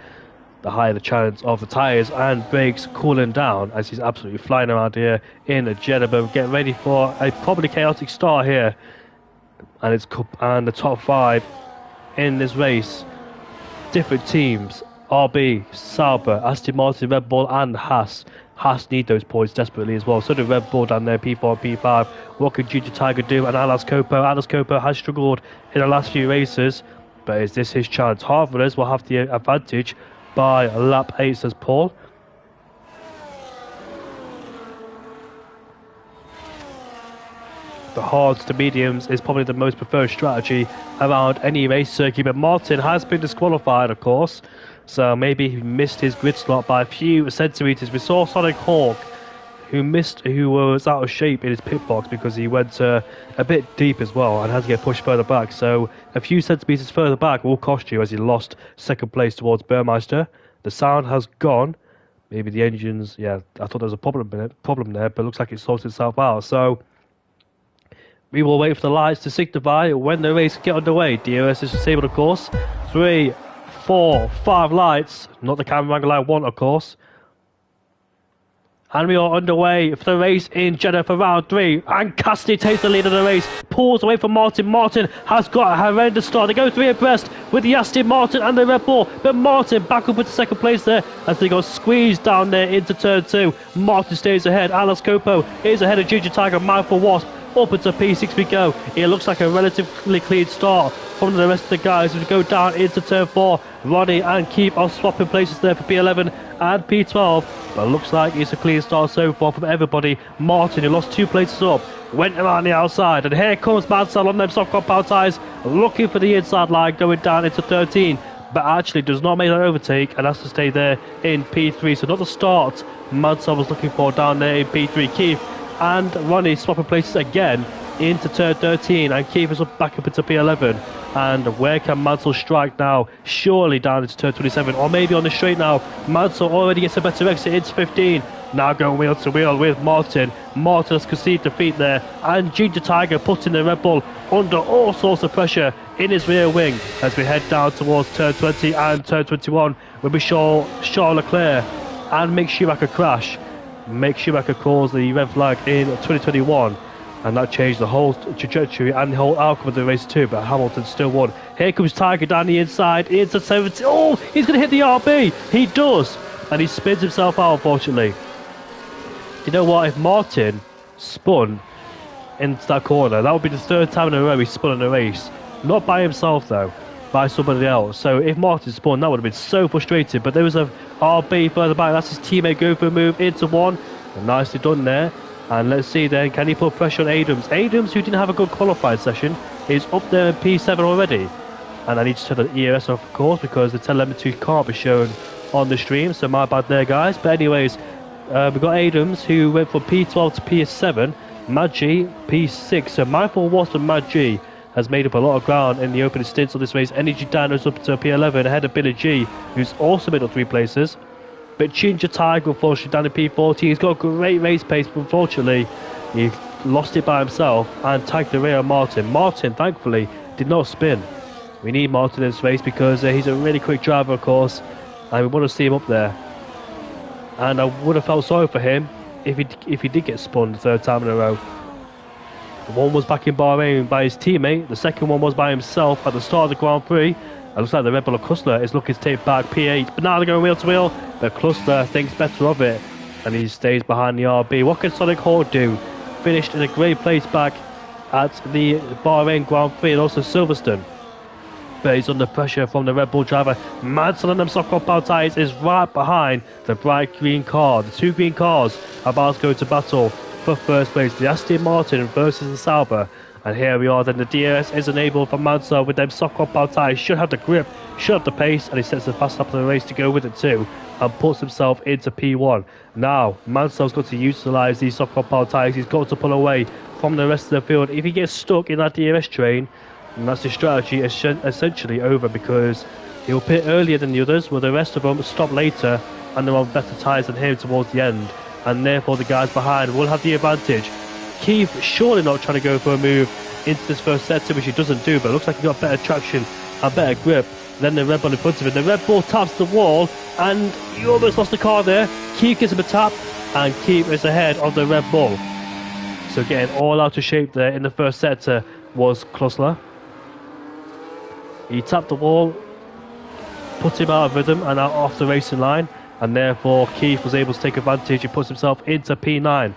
the higher the chance of the tyres and brakes cooling down, as he's absolutely flying around here in a Jeddah. But getting ready for a probably chaotic start here, and it's and the top 5 in this race, different teams: RB, Sauber, Aston Martin, Red Bull, and Haas. Haas need those points desperately as well. So do Red Bull down there, P4 and P5. What can Ginger Tiger do? And Atlas Coppo. Atlas Coppo has struggled in the last few races, but is this his chance? Harvarders will have the advantage by lap 8, says Paul. The hards to mediums is probably the most preferred strategy around any race circuit, but Martin has been disqualified, of course, so maybe he missed his grid slot by a few centimetres. We saw Sonic Hawk, who was out of shape in his pit box because he went a bit deep as well and had to get pushed further back, so a few centimetres further back will cost you, as he lost second place towards Burmeister. The sound has gone. Maybe the engines, yeah, I thought there was a problem there, but it looks like it sorted itself out. So we will wait for the lights to signify when the race get underway. DRS is disabled, of course. 3, 4, 5 lights. Not the camera angle I want, of course. And we are underway for the race in Jeddah for round 3. And Cassidy takes the lead of the race. Pulls away from Martin. Martin has got a horrendous start. They go 3 abreast with the Aston Martin and the Red Bull. But Martin back up into second place there as they go squeezed down there into turn 2. Martin stays ahead. Atlas Coppo is ahead of Ginger Tiger. Mindful Wasp. Up into P6 we go. It looks like a relatively clean start from the rest of the guys as we go down into turn 4. Ronnie and Keith are swapping places there for P11 and P12, but looks like it's a clean start so far from everybody. Martin, who lost 2 places up, went around the outside, and here comes Mansell on them soft compound tyres, looking for the inside line, going down into 13, but actually does not make an overtake and has to stay there in P3. So not the start Mansell was looking for down there in P3. Keith and Ronnie swapping places again into turn 13, and Keith is back up into P11. And where can Mansell strike now? Surely down into turn 27, or maybe on the straight now. Mansell already gets a better exit into 15. Now going wheel to wheel with Martin. Martin has conceded defeat there, and Ginger Tiger putting the Red Bull under all sorts of pressure in his rear wing as we head down towards turn 20 and turn 21. We'll be Charles Leclerc and Mick Schumacher crash. Mick Schumacher calls the red flag in 2021, and that changed the whole trajectory and the whole outcome of the race too, but Hamilton still won. Here comes Tiger down the inside into 70. Oh, he's going to hit the RB. He does, and he spins himself out, unfortunately. You know what? If Martin spun into that corner, that would be the 3rd time in a row he spun in a race. Not by himself, though, by somebody else. So if Martin spun, that would have been so frustrating. But there was a RB further back. That's his teammate going for a move into 1. And nicely done there. And let's see then, can he put pressure on Adams? Adams, who didn't have a good qualifying session, is up there in P7 already. And I need to turn the EOS off, of course, because the telemetry can't be shown on the stream. So my bad there, guys. But anyways, we've got Adams, who went from P12 to P7. Mad G, P6. So Mindful Wasp and Mad G has made up a lot of ground in the opening stints of this race. Energy Dino's up to P11 ahead of Billy G, who's also made up 3 places. But Ginger Tiger, unfortunately, down in P14. He's got a great race pace, but unfortunately, he lost it by himself and tagged the rear of Martin. Martin, thankfully, did not spin. We need Martin in this race because he's a really quick driver, of course, and we want to see him up there. And I would have felt sorry for him if he did get spun the 3rd time in a row. One was back in Bahrain by his teammate. The second one was by himself at the start of the Grand Prix. It looks like the Red Bull of Cluster is looking to take back P8. But now they're going wheel to wheel. But Cluster thinks better of it, and he stays behind the RB. What can Sonic Hawk do? Finished in a great place back at the Bahrain Grand Prix and also Silverstone. But he's under pressure from the Red Bull driver. Mansell and them soft compound tyres is right behind the bright green car. The 2 green cars are about to go to battle for first place. The Aston Martin versus the Sauber. And here we are then. The DRS is enabled for Mansell with them soft compound tyres. Should have the grip, should have the pace, and he sets the fast up of the race to go with it too. And puts himself into P1. Now, Mansell's got to utilise these soft compound tyres. He's got to pull away from the rest of the field. If he gets stuck in that DRS train, and that's his strategy essentially over, because he'll pit earlier than the others, while the rest of them stop later and they're on better tyres than him towards the end. And therefore the guys behind will have the advantage. Keith surely not trying to go for a move into this first sector, which he doesn't do, but it looks like he got better traction and better grip than the Red Bull in front of him. The Red Bull taps the wall, and he almost lost the car there. Keith gives him a tap, and Keith is ahead of the Red Bull. So getting all out of shape there in the first sector was Klussler. He tapped the wall, put him out of rhythm and out off the racing line, and therefore Keith was able to take advantage and puts himself into P9.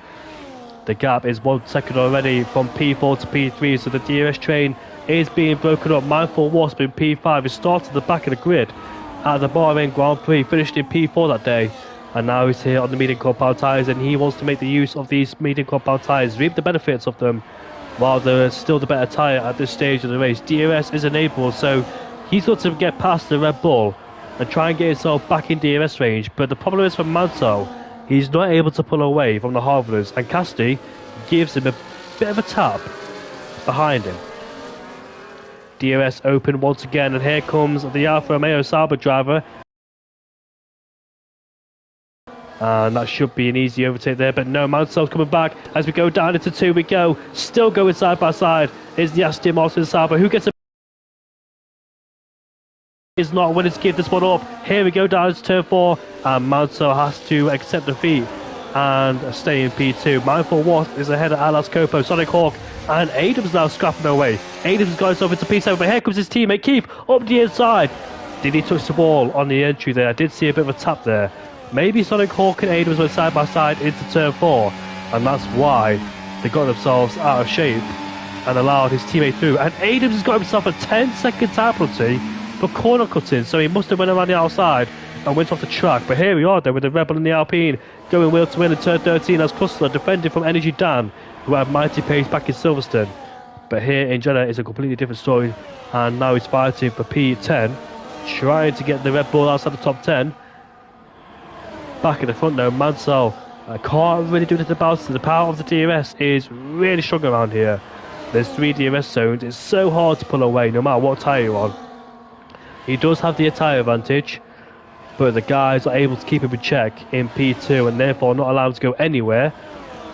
The gap is 1 second already from P4 to P3, so the DRS train is being broken up. Mindful Wasp in P5 has started at the back of the grid at the Bahrain Grand Prix, finished in P4 that day, and now he's here on the medium compound tyres, and he wants to make the use of these medium compound tyres, reap the benefits of them, while they're still the better tyre at this stage of the race. DRS is enabled, so he's got to get past the Red Bull and try and get himself back in DRS range. But the problem is for Mansell, he's not able to pull away from the Harvarders, and Casti gives him a bit of a tap behind him. DRS open once again, and here comes the Alfa Romeo Sauber driver. And that should be an easy overtake there, but no, Mansell's coming back as we go down into 2. We go, still going side by side is the Aston Martin Sauber, who gets a is not willing to give this one up. Here we go down to turn 4, and Mansell has to accept defeat and stay in P2. Mindful Wasp is ahead of Alas Copo, Sonic Hawk, and Adams now scrapping away. Adams has got himself into P7, but here comes his teammate Keith up the inside. Did he touch the ball on the entry there? I did see a bit of a tap there. Maybe Sonic Hawk and Adams went side by side into turn 4, and that's why they got themselves out of shape and allowed his teammate through. And Adams has got himself a 10-second time penalty for corner cutting, so he must have went around the outside and went off the track. But here we are then with the Rebel and the Alpine going wheel to wheel in turn 13 as Kussler defending from Energy Dan, who had mighty pace back in Silverstone. But here in Jeddah is a completely different story, and now he's fighting for P10, trying to get the Red Bull outside the top 10. Back in the front now, Mansell can't really do anything about it. The power of the DRS is really strong around here. There's 3 DRS zones. It's so hard to pull away no matter what tyre you're on. He does have the tyre advantage, but the guys are able to keep him in check in P2 and therefore not allow him to go anywhere,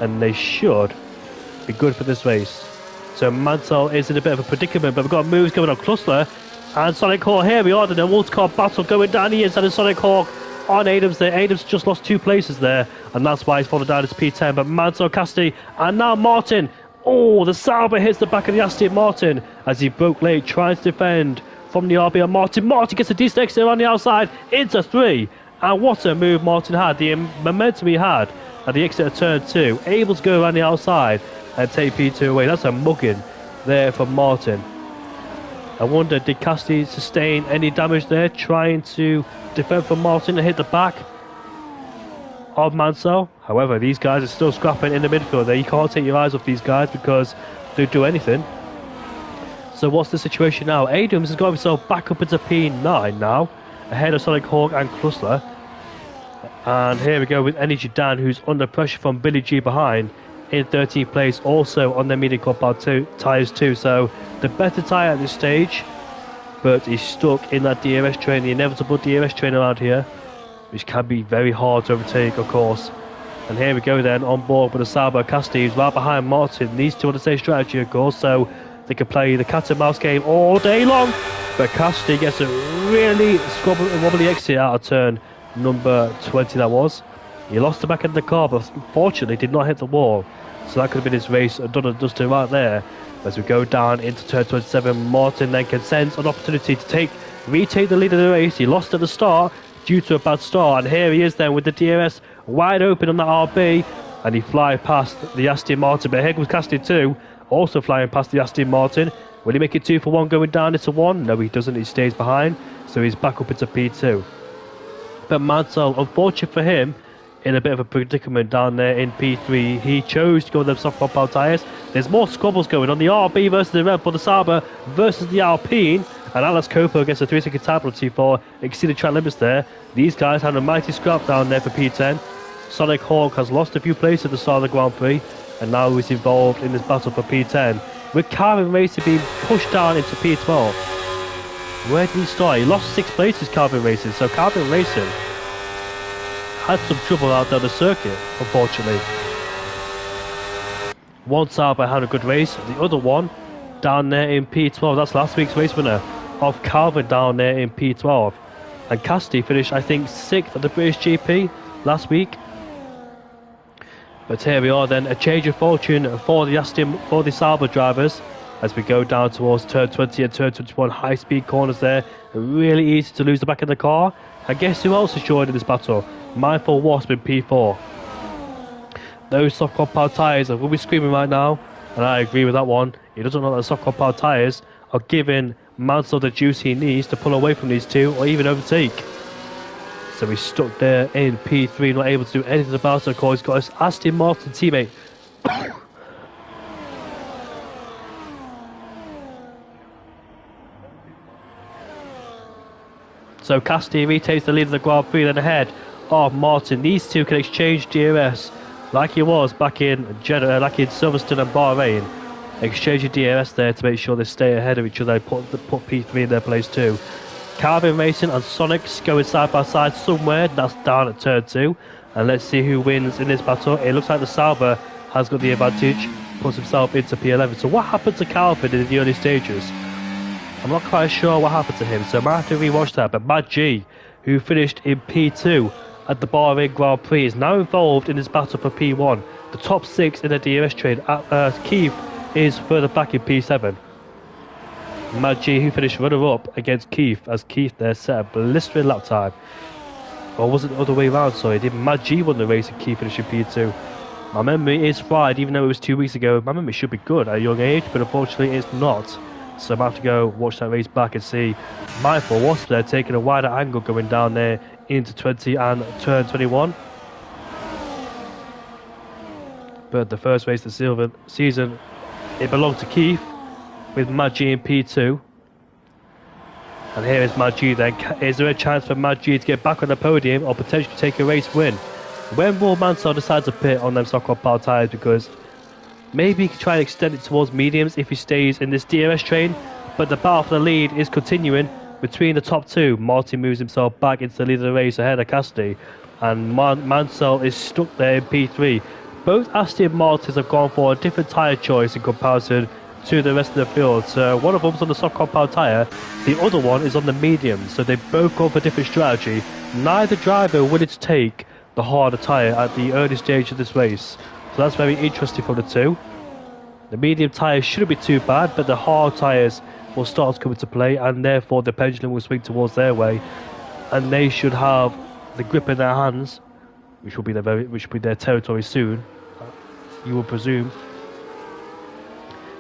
and they should be good for this race. So Mansell is in a bit of a predicament, but we've got moves going on. Klussler and Sonic Hawk. Here we are, the multi-car battle going down the inside of Sonic Hawk on Adams there. Adams just lost 2 places there, and that's why he's fallen down to P10. But Mansell, Casti, and now Martin. Oh, the Sauber hits the back of the Aston Martin as he broke late, trying to defend from the RB on Martin. Martin gets a decent exit on the outside into 3. And what a move Martin had. The momentum he had at the exit of turn 2. Able to go around the outside and take P2 away. That's a mugging there from Martin. I wonder, did Casti sustain any damage there, trying to defend from Martin and hit the back of Mansell? However, these guys are still scrapping in the midfield there. You can't take your eyes off these guys because they'll do anything. So what's the situation now? Adams has got himself back up into P9 now, ahead of Sonic Hawk and Klussler. And here we go with Energy Dan, who's under pressure from Billy G behind, in 13th place, also on their medium compound tyres too. So the better tyre at this stage, but he's stuck in that DRS train, the inevitable DRS train around here, which can be very hard to overtake, of course. And here we go then, on board with the Sauber. Casti, who's right behind Martin. These two on the same strategy, of course, so they can play the cat and mouse game all day long. But Casti gets a really wobbly exit out of turn number 20 that was. He lost the back end of the car, but unfortunately did not hit the wall. So that could have been his race done and dusted right there. As we go down into turn 27, Martin then can sense an opportunity to retake the lead of the race. He lost at the start due to a bad start, and here he is then with the DRS wide open on the RB, and he flies past the Aston Martin. But here comes Casti too, also flying past the Aston Martin. Will he make it 2 for 1 going down into 1? No, he doesn't. He stays behind, so he's back up into P2. But Mansell, unfortunate for him, in a bit of a predicament down there in P3. He chose to go with them soft compound tyres. There's more squabbles going on. The RB versus the Red Bull, the Sauber versus the Alpine. And Alex Copo gets a 3-second time penalty for exceeding track limits there. These guys had a mighty scrap down there for P10. Sonic Hawk has lost a few places at the start of the Grand Prix, and now he's involved in this battle for P10. With Calvin Racing being pushed down into P12. Where did he start? He lost 6 places, Calvin Racing. So Calvin Racing had some trouble out there on the circuit, unfortunately. One Sauber had a good race, the other one down there in P12. That's last week's race winner of Calvin down there in P12. And Casti finished, I think, 6th at the British GP last week. But here we are then, a change of fortune for the Sauber drivers as we go down towards turn 20 and turn 21. High speed corners there, really easy to lose the back of the car. And guess who else is joining this battle? Mindful Wasp in P4. Those soft compound tyres will be screaming right now, and I agree with that one. He doesn't know that the soft compound tyres are giving Mansell the juice he needs to pull away from these two or even overtake. So he's stuck there in P3, not able to do anything about it. Of course, he's got his Aston Martin teammate. So Casti retakes the lead of the Grand Prix, then ahead of Martin. These two can exchange DRS like he was back in Jeddah, like in Silverstone and Bahrain. Exchanging DRS there to make sure they stay ahead of each other. Put P3 in their place too. Calvin Racing and Sonics going side by side somewhere. That's down at turn 2. And let's see who wins in this battle. It looks like the Sauber has got the advantage. Puts himself into P11. So what happened to Calvin in the early stages? I'm not quite sure what happened to him. So I might have to rewatch that. But Mad G, who finished in P2 at the Bahrain Grand Prix, is now involved in this battle for P1. The top 6 in the DRS train. Keith is further back in P7. Mad G, who finished runner-up against Keith, as Keith there set a blistering lap time. Or was it the other way around? Sorry, did Mad G won the race and Keith finished in P2? My memory is fried, even though it was 2 weeks ago. My memory should be good at a young age, but unfortunately it's not. So I'm going to have to go watch that race back and see. Mindful Wasp there taking a wider angle going down there into 20 and turn 21. But the first race of the season, it belonged to Keith, with Mad G in P2. And here is Mad G then. Is there a chance for Mad G to get back on the podium or potentially take a race win? When will Mansell decide to pit on them soft compound tyres? Because maybe he can try and extend it towards mediums if he stays in this DRS train. But the battle for the lead is continuing between the top 2. Martin moves himself back into the lead of the race ahead of Casti. And Mansell is stuck there in P3. Both Aston Martins have gone for a different tyre choice in comparison to the rest of the field. So one of them's on the soft compound tyre, the other one is on the medium. So they both go for a different strategy. Neither driver willing to take the harder tyre at the early stage of this race. So that's very interesting for the two. The medium tyres shouldn't be too bad, but the hard tyres will start to come into play, and therefore the pendulum will swing towards their way, and they should have the grip in their hands, which will be their territory soon, you will presume.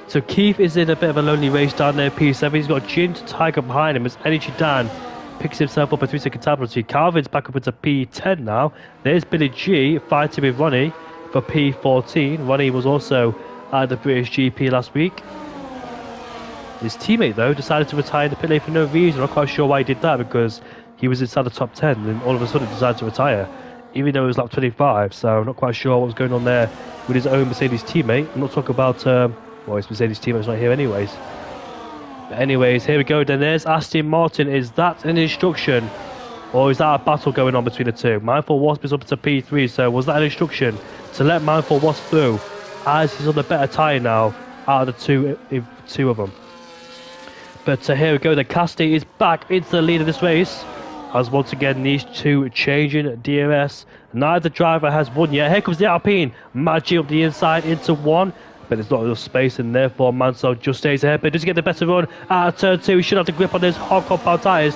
So Keith is in a bit of a lonely race down there, P7. He's got Jin to Tiger behind him as Energy Dan picks himself up a 3-second time penalty. Calvin's back up into P10 now. There's Billy G fighting with Ronnie for P14. Ronnie was also at the British GP last week. His teammate, though, decided to retire in the pit lane for no reason. I'm not quite sure why he did that, because he was inside the top 10 and all of a sudden decided to retire, even though it was lap 25. So I'm not quite sure what was going on there with his own Mercedes teammate. I'm not talking about... well, his Mercedes teammate's not here anyways. But anyways, here we go then. There's Aston Martin. Is that an instruction? Or is that a battle going on between the two? Mindful Wasp is up to P3, so was that an instruction to let Mindful Wasp through, as he's on the better tyre now out of the two of them? But here we go. The Casti is back into the lead of this race, as once again these two changing DRS. Neither driver has won yet. Here comes the Alpine. Mad G up the inside into 1. But there's not enough space, and therefore Mansell just stays ahead. But does he get the better run out of turn 2? He should have the grip on his hard compound tyres.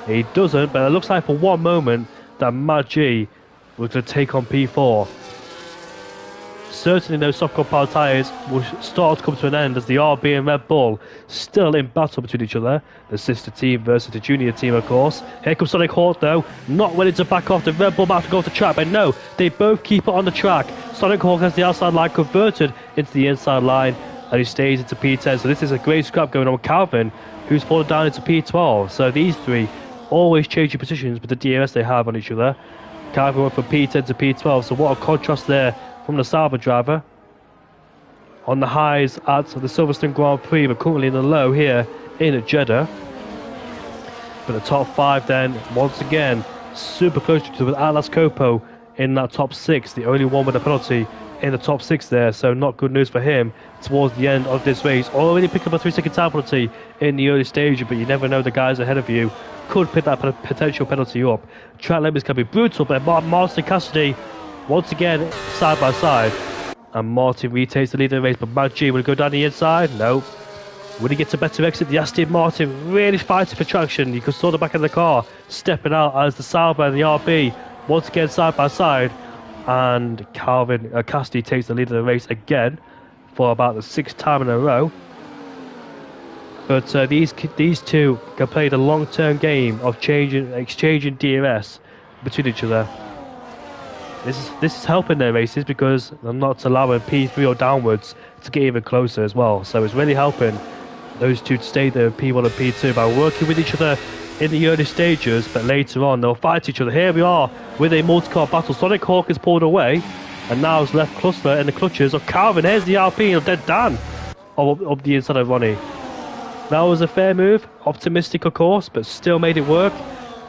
He doesn't, but it looks like for one moment that Mad G was going to take on P4. certainly those soft power tyres will start to come to an end as the RB and Red Bull still in battle between each other. The sister team versus the junior team, of course. Here comes Sonic Hawk, though, not willing to back off. The Red Bull about to go off the track, but no, they both keep it on the track. Sonic Hawk has the outside line converted into the inside line, and he stays into P10. So this is a great scrap going on with Calvin, who's fallen down into P12. So these three always changing positions with the DRS they have on each other. Calvin went from P10 to P12, so what a contrast there from the Sauber driver. On the highs at the Silverstone Grand Prix, but currently in the low here in Jeddah. But the top five then, once again, super close to with Atlas Copo in that top six, the only one with a penalty in the top six there, so not good news for him towards the end of this race. Already picked up a 3-second time penalty in the early stage, but you never know, the guys ahead of you could pick that potential penalty up. Track limits can be brutal, but Martin Cassidy once again side by side, and Martin retains the lead of the race. But Matt G, will he go down the inside? No. Will he get a better exit? The Aston Martin really fighting for traction. You can saw the back of the car stepping out as the Sauber and the RB once again side by side, and Cassidy takes the lead of the race again for about the 6th time in a row. But these two can play the long-term game of exchanging DRS between each other. This is helping their races because they're not allowing P3 or downwards to get even closer as well. So it's really helping those two to stay there, P1 and P2, by working with each other in the early stages, but later on they'll fight each other. Here we are with a multi-car battle. Sonic Hawk is pulled away, and now is left Cluster in the clutches of Calvin. Here's the RP of Dead Dan up the inside of Ronnie. That was a fair move, optimistic of course, but still made it work,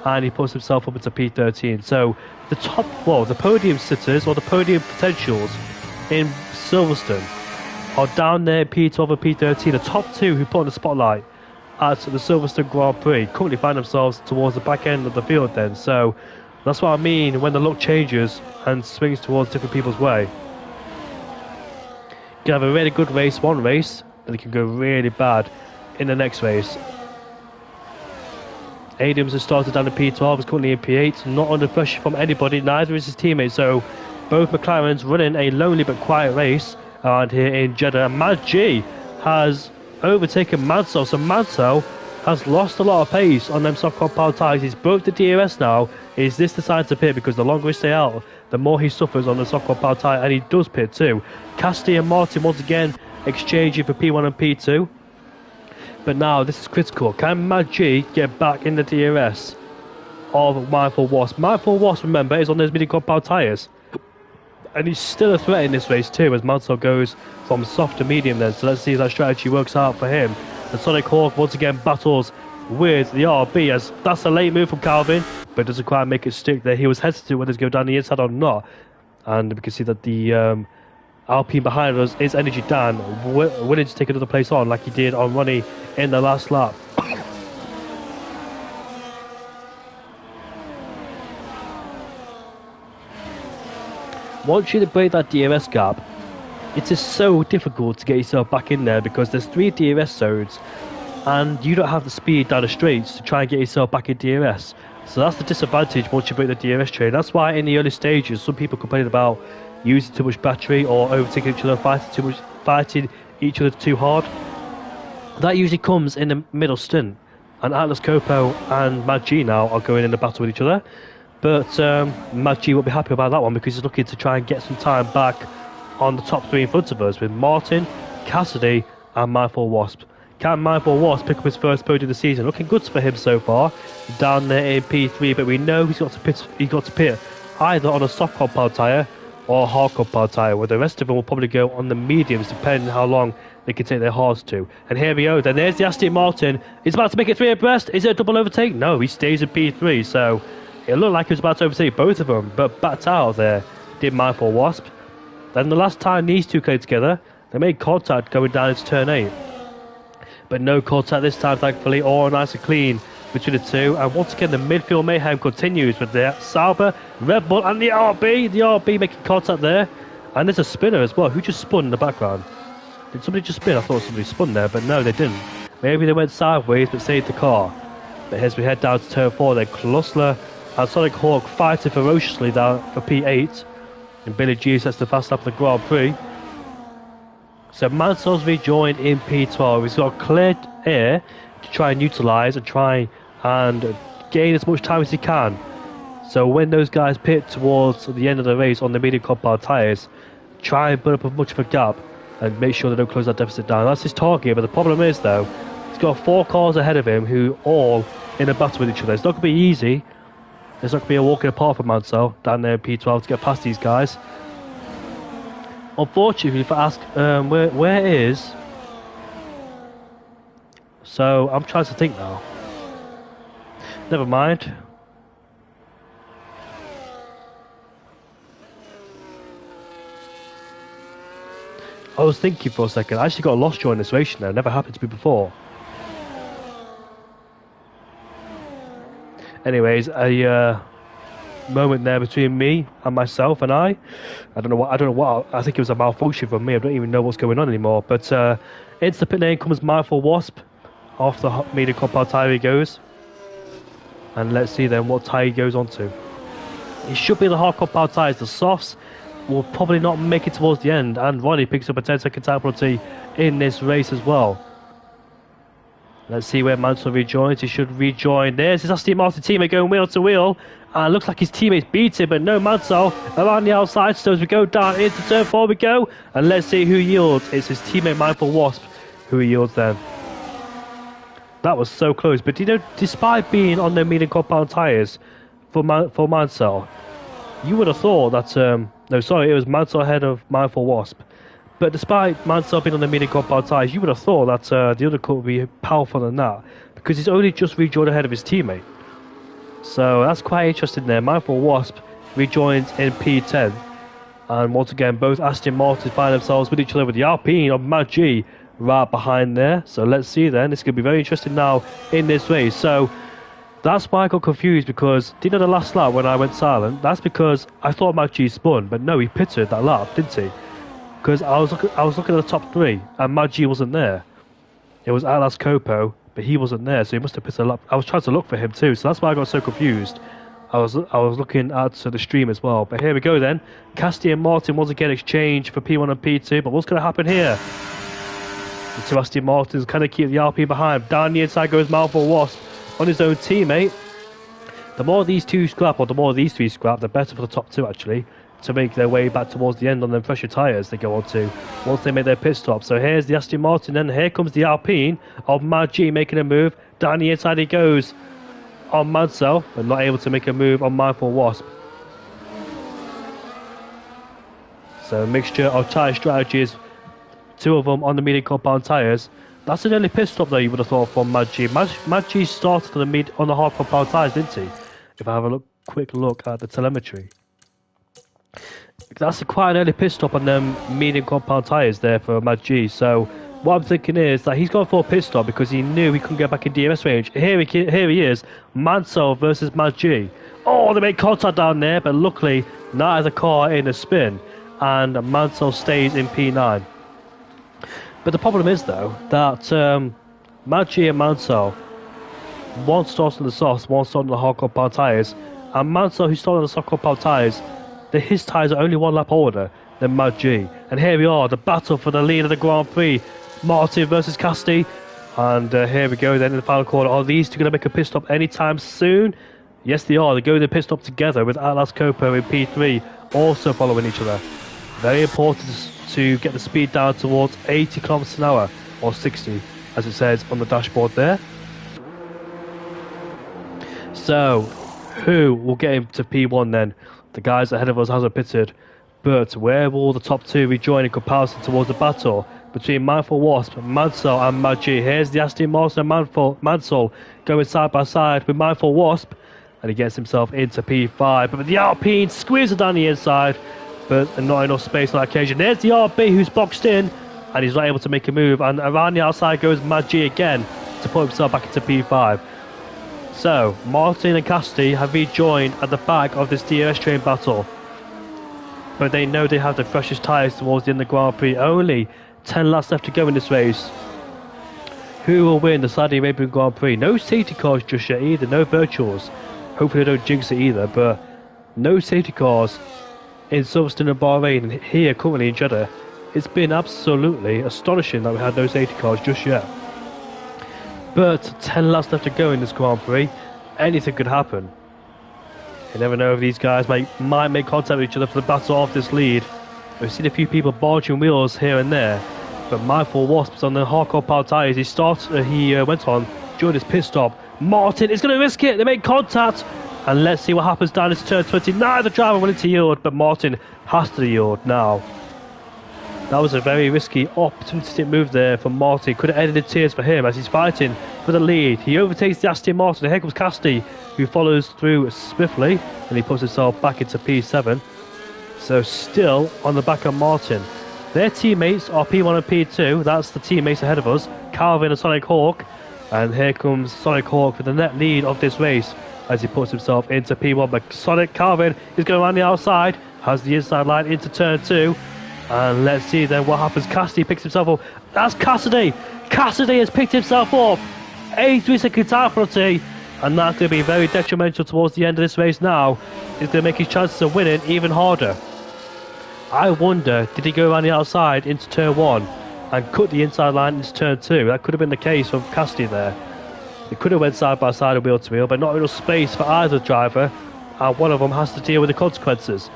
and he puts himself up into P13. So the the podium sitters, or the podium potentials in Silverstone, are down there P12 and P13. The top two who put on the spotlight at the Silverstone Grand Prix currently find themselves towards the back end of the field then. So that's what I mean when the luck changes and swings towards different people's way. You can have a really good race one race, and it can go really bad in the next race. Adams has started down in P12, is currently in P8, not under pressure from anybody, neither is his teammate. So both McLarens running a lonely but quiet race around here in Jeddah. And Mad G has overtaken Mansell, so Mansell has lost a lot of pace on them soft compound tyres. He's broke the DRS now. Is this the sign to pit? Because the longer he stays out, the more he suffers on the soft compound tyre, and he does pit too. Cassidy and Martin once again exchanging for P1 and P2. But now this is critical. Can Mad G get back in the DRS of Mindful Wasp? Mindful Wasp, remember, is on those mini compound tyres, and he's still a threat in this race too, as Mansell goes from soft to medium then. So let's see if that strategy works out for him. And Sonic Hawk once again battles with the RB, as that's a late move from Calvin, but doesn't quite make it stick there. He was hesitant whether to go down the inside or not, and we can see that the Alpine behind us is Energy Dan, willing to take another place on like he did on Ronnie in the last lap. Once you break that DRS gap, it is so difficult to get yourself back in there because there's 3 DRS zones and you don't have the speed down the straights to try and get yourself back in DRS. So that's the disadvantage once you break the DRS train. That's why in the early stages some people complain about using too much battery or overtaking each other, fighting each other too hard. That usually comes in the middle stint, and Atlas Copo and Mad G now are going in the battle with each other. But Mad G won't be happy about that one because he's looking to try and get some time back on the top 3 in front of us with Martin, Cassidy and Mindful Wasp. Can Mindful Wasp pick up his first podium of the season? Looking good for him so far, down there in P3, but we know he's got to pit either on a soft compound tyre or a hard compound tyre, where the rest of them will probably go on the mediums depending how long they can take their hards to. And here we go, then there's the Aston Martin. He's about to make it 3 abreast. Is it a double overtake? No, he stays in P3, so it looked like he was about to overtake both of them, but backed out there, did Mindful Wasp. Then the last time these two came together, they made contact going down into turn 8. But no contact this time, thankfully, all nice and clean between the two. And once again, the midfield mayhem continues with the Sauber, Red Bull and the RB. The RB making contact there. And there's a spinner as well. Who just spun in the background? Did somebody just spin? I thought somebody spun there, but no, they didn't. Maybe they went sideways but saved the car. But as we head down to turn 4, then Klusler and Sonic Hawk fighting ferociously down for P8. And Billy G sets the fast lap of the Grand Prix. So Mansel's rejoined in P12. He's got cleared air to try and utilise and try and gain as much time as he can. So when those guys pit towards the end of the race on the medium compound tyres, try and build up as much of a gap and make sure they don't close that deficit down. That's his target, but the problem is though, he's got 4 cars ahead of him who all in a battle with each other. It's not going to be easy. It's not going to be a walk in the park for Mansell down there in P12 to get past these guys. Unfortunately, if I ask, where is... So, I'm trying to think now. Never mind. I was thinking for a second. I actually got lost during this race now. Never happened to me before. Anyways, a moment there between me and myself and I don't know what. I think it was a malfunction from me. I don't even know what's going on anymore. But into the pit lane comes Mindful Wasp. Off the medium compound tyre he goes. And let's see then what tyre he goes on to. It should be the hard compound tyres. The softs will probably not make it towards the end. And Ronnie picks up a 10-second time penalty in this race as well. Let's see where Mansell rejoins. He should rejoin. There's his Aston Martin teammate going wheel to wheel. And looks like his teammates beat him, but no, Mansell around the outside. So as we go down into turn 4 we go. And let's see who yields. It's his teammate Mindful Wasp who yields then. That was so close. But you know, despite being on their medium compound tyres for Mansell, you would have thought that... no, sorry, it was Mansell ahead of Mindful Wasp. But despite Mansell being on the medium compound tyres, you would have thought that the other car would be powerful than that, because he's only just rejoined ahead of his teammate. So that's quite interesting there. Mindful Wasp rejoins in P10. And once again, both Aston Martins find themselves with each other with the Alpine of Matt G right behind there. So let's see then. It's going to be very interesting now in this race. So that's why I got confused, because do you know the last lap when I went silent? That's because I thought Matt G spun, but no, he pitted that lap, didn't he? Because I was looking at the top 3 and Maggi wasn't there. It was Atlas Copo, but he wasn't there, so he must have pitted a lap. I was trying to look for him too, so that's why I got so confused. I was looking at the stream as well. But here we go then. Casti and Martin once again exchange for P1 and P2, but what's going to happen here? The 2 Aston Martins kind of keep the RP behind. Down the inside goes Mindful Wasp on his own teammate. The more these 2 scrap, or the more these 3 scrap, the better for the top 2 actually, to make their way back towards the end on them fresher tyres they go on to once they make their pit stop. So here's the Aston Martin, and here comes the Alpine of Mad G making a move. Down the inside he goes on Mansell, but not able to make a move on Mindful Wasp. So a mixture of tyre strategies, 2 of them on the medium compound tyres. That's an early pit stop though, you would have thought, from Mad G. Mad G started on the hard compound tyres, didn't he? If I have a quick look at the telemetry. That's quite an early pit stop on them medium compound tyres there for Mad G. So what I'm thinking is that he's gone for a pit stop because he knew he couldn't get back in DMS range. Here he is, Mansell versus Mad G. Oh, they make contact down there, but luckily not as a car in a spin, and Mansell stays in P9. But the problem is though that Mad G and Mansell, one starts on the softs, one starts on the hard compound tyres, and Mansell, who started on the soft compound tyres, his tyres are only 1 lap older than Mad G. And here we are, the battle for the lead of the Grand Prix. Martin versus Casti. And here we go then in the final corner. Are these 2 going to make a pit stop anytime soon? Yes, they are. They go to the pit stop together with Atlas Copo in P3 also following each other. Very important to get the speed down towards 80 km an hour, or 60, as it says on the dashboard there. So, who will get him to P1 then? The guys ahead of us hasn't pitted, but where will the top 2 rejoin in comparison towards the battle between Mindful Wasp, Mansell and Mad G? Here's the Aston Martin and Mansell going side by side with Mindful Wasp, and he gets himself into P5. But the Alpine squeezes down the inside, but not enough space on that occasion. There's the RB who's boxed in, and he's not able to make a move, and around the outside goes Mad G again to put himself back into P5. So, Martin and Casti have rejoined at the back of this DRS train battle. But they know they have the freshest tyres towards the end of the Grand Prix. Only 10 laps left to go in this race. Who will win the Saudi Arabian Grand Prix? No safety cars just yet either, no virtuals. Hopefully they don't jinx it either, but no safety cars in Silverstone and Bahrain, and here currently in Jeddah. It's been absolutely astonishing that we had no safety cars just yet. But 10 laps left to go in this Grand Prix. Anything could happen. You never know if these guys might make contact with each other for the battle of this lead. We've seen a few people barging wheels here and there, but Mindful Wasp's on the hardcore power tyres. He went on during his pit stop. Martin is going to risk it. They make contact, and let's see what happens down into turn 20. Neither driver willing to yield, but Martin has to yield now. That was a very risky opportunistic move there from Martin. Could have ended in tears for him as he's fighting for the lead. He overtakes the Aston Martin. Here comes Casti, who follows through swiftly, and he puts himself back into P7. So still on the back of Martin. Their teammates are P1 and P2. That's the teammates ahead of us, Calvin and Sonic Hawk. And here comes Sonic Hawk for the net lead of this race as he puts himself into P1. But Sonic Calvin is going around the outside, has the inside line into turn 2. And let's see then what happens. Cassidy picks himself up. That's Cassidy. Cassidy has picked himself up. A 3-second time penalty. And that's going to be very detrimental towards the end of this race now. It's going to make his chances of winning even harder. I wonder, did he go around the outside into turn 1 and cut the inside line into turn 2? That could have been the case from Cassidy there. They could have went side by side and wheel to wheel, but not enough space for either driver. And one of them has to deal with the consequences.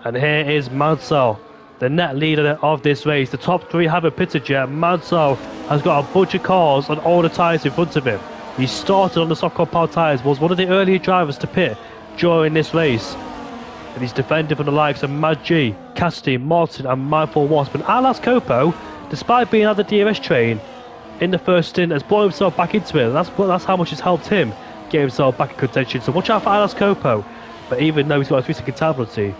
And here is Mansell, the net leader of this race. The top 3 haven't pitted yet. Mansell has got a bunch of cars on older tyres in front of him. He started on the soft compound tyres, was one of the earlier drivers to pit during this race. And he's defended from the likes of Mad G, Cassidy, Martin and Mindful Wasp. And Alas Copo, despite being on the DRS train in the first stint, has brought himself back into it. That's how much it's helped him get himself back in contention. So watch out for Alas Copo. But even though he's got a 3-second time penalty,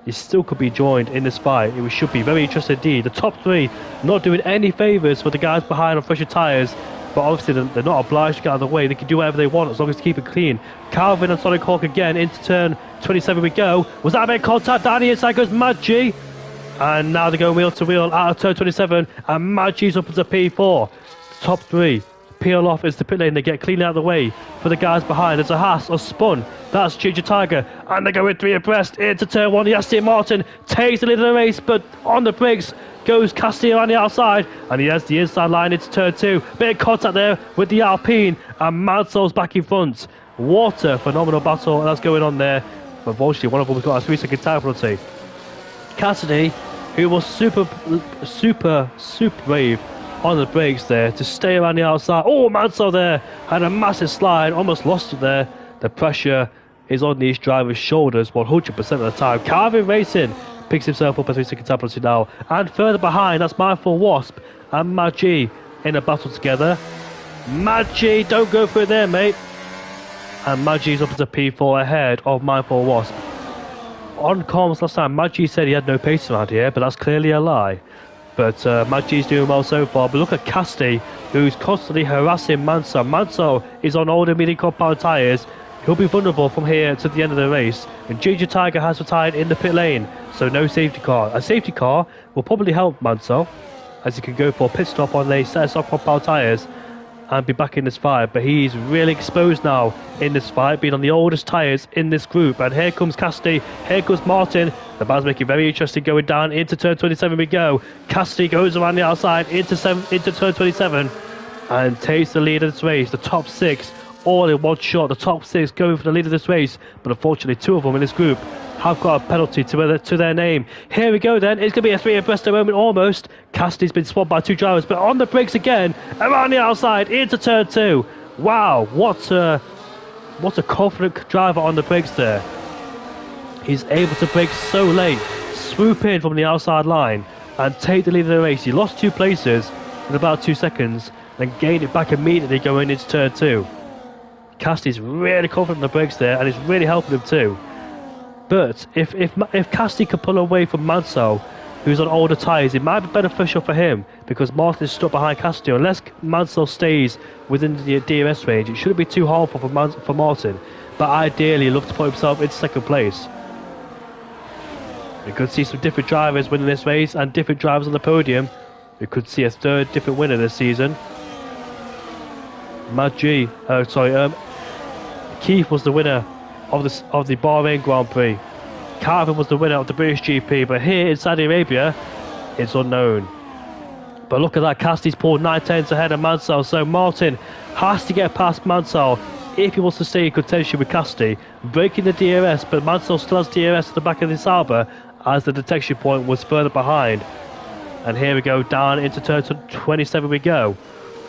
he still could be joined in this fight. It should be very interesting indeed. The top 3 not doing any favours for the guys behind on fresher tyres, but obviously they're not obliged to get out of the way. They can do whatever they want as long as they keep it clean. Calvin and Sonic Hawk again into turn 27 we go. Was that a bit of contact? Down the inside goes Mad G. And now they're going wheel to wheel out of turn 27, and Mad G's up into P4. The top 3 peel off into the pit lane. They get clean out of the way for the guys behind. There's a Haas or spun. That's Ginger Tiger, and they go with 3 abreast into turn 1. The Aston Martin takes the lead of the race, but on the brakes goes Castillo on the outside, and he has the inside line into turn 2. Bit of contact there with the Alpine, and Mansell's back in front. What a phenomenal battle that's going on there. But unfortunately, one of them has got a 3-second time penalty. Cassidy, who was super brave on the brakes there to stay around the outside. Oh, Mansell there had a massive slide, almost lost it there. The pressure is on these drivers' shoulders 100% of the time. Calvin Racing picks himself up a 3-second time penalty now. And further behind, that's Mindful Wasp and Mad G in a battle together. Mad G, don't go for it there, mate. And Mad G's up into P4 ahead of Mindful Wasp. On comms last time, Mad G said he had no pace around here, but that's clearly a lie. But Mad G's doing well so far. But look at Casti, who's constantly harassing Mansell. Mansell is on older medium compound tyres. He'll be vulnerable from here to the end of the race. And Ginger Tiger has retired in the pit lane, so no safety car. A safety car will probably help Mansell, as he can go for a pit stop on a set of soft compound tyres and be back in this fight. But he's really exposed now in this fight, being on the oldest tyres in this group. And here comes Casti, here comes Martin. The band's making it very interesting going down into turn 27 we go. Casti goes around the outside into turn 27 and takes the lead of this race. The top 6 all in one shot. The top 6 going for the lead of this race, but unfortunately 2 of them in this group have got a penalty to their name. Here we go then. It's going to be a 3 abreast moment almost. Cassidy's been swamped by 2 drivers, but on the brakes again, around the outside into turn 2. Wow, what a confident driver on the brakes there. He's able to brake so late, swoop in from the outside line and take the lead of the race. He lost 2 places in about 2 seconds, then gained it back immediately going into turn 2. Casti's really confident on the brakes there, and it's really helping him too. But if Casti can pull away from Mansell, who's on older tyres, it might be beneficial for him because Martin is stuck behind Casti. Unless Mansell stays within the DRS range, it shouldn't be too harmful for Martin. But ideally, he'd love to put himself in 2nd place. We could see some different drivers winning this race and different drivers on the podium. We could see a 3rd different winner this season. Keith was the winner of the Bahrain Grand Prix. Calvin was the winner of the British GP, but here in Saudi Arabia, it's unknown. But look at that, Cassidy's pulled 9/10 ahead of Mansell, so Martin has to get past Mansell if he wants to stay in contention with Cassidy, breaking the DRS, but Mansell still has DRS at the back of the Sauber as the detection point was further behind. And here we go, down into turn 27 we go.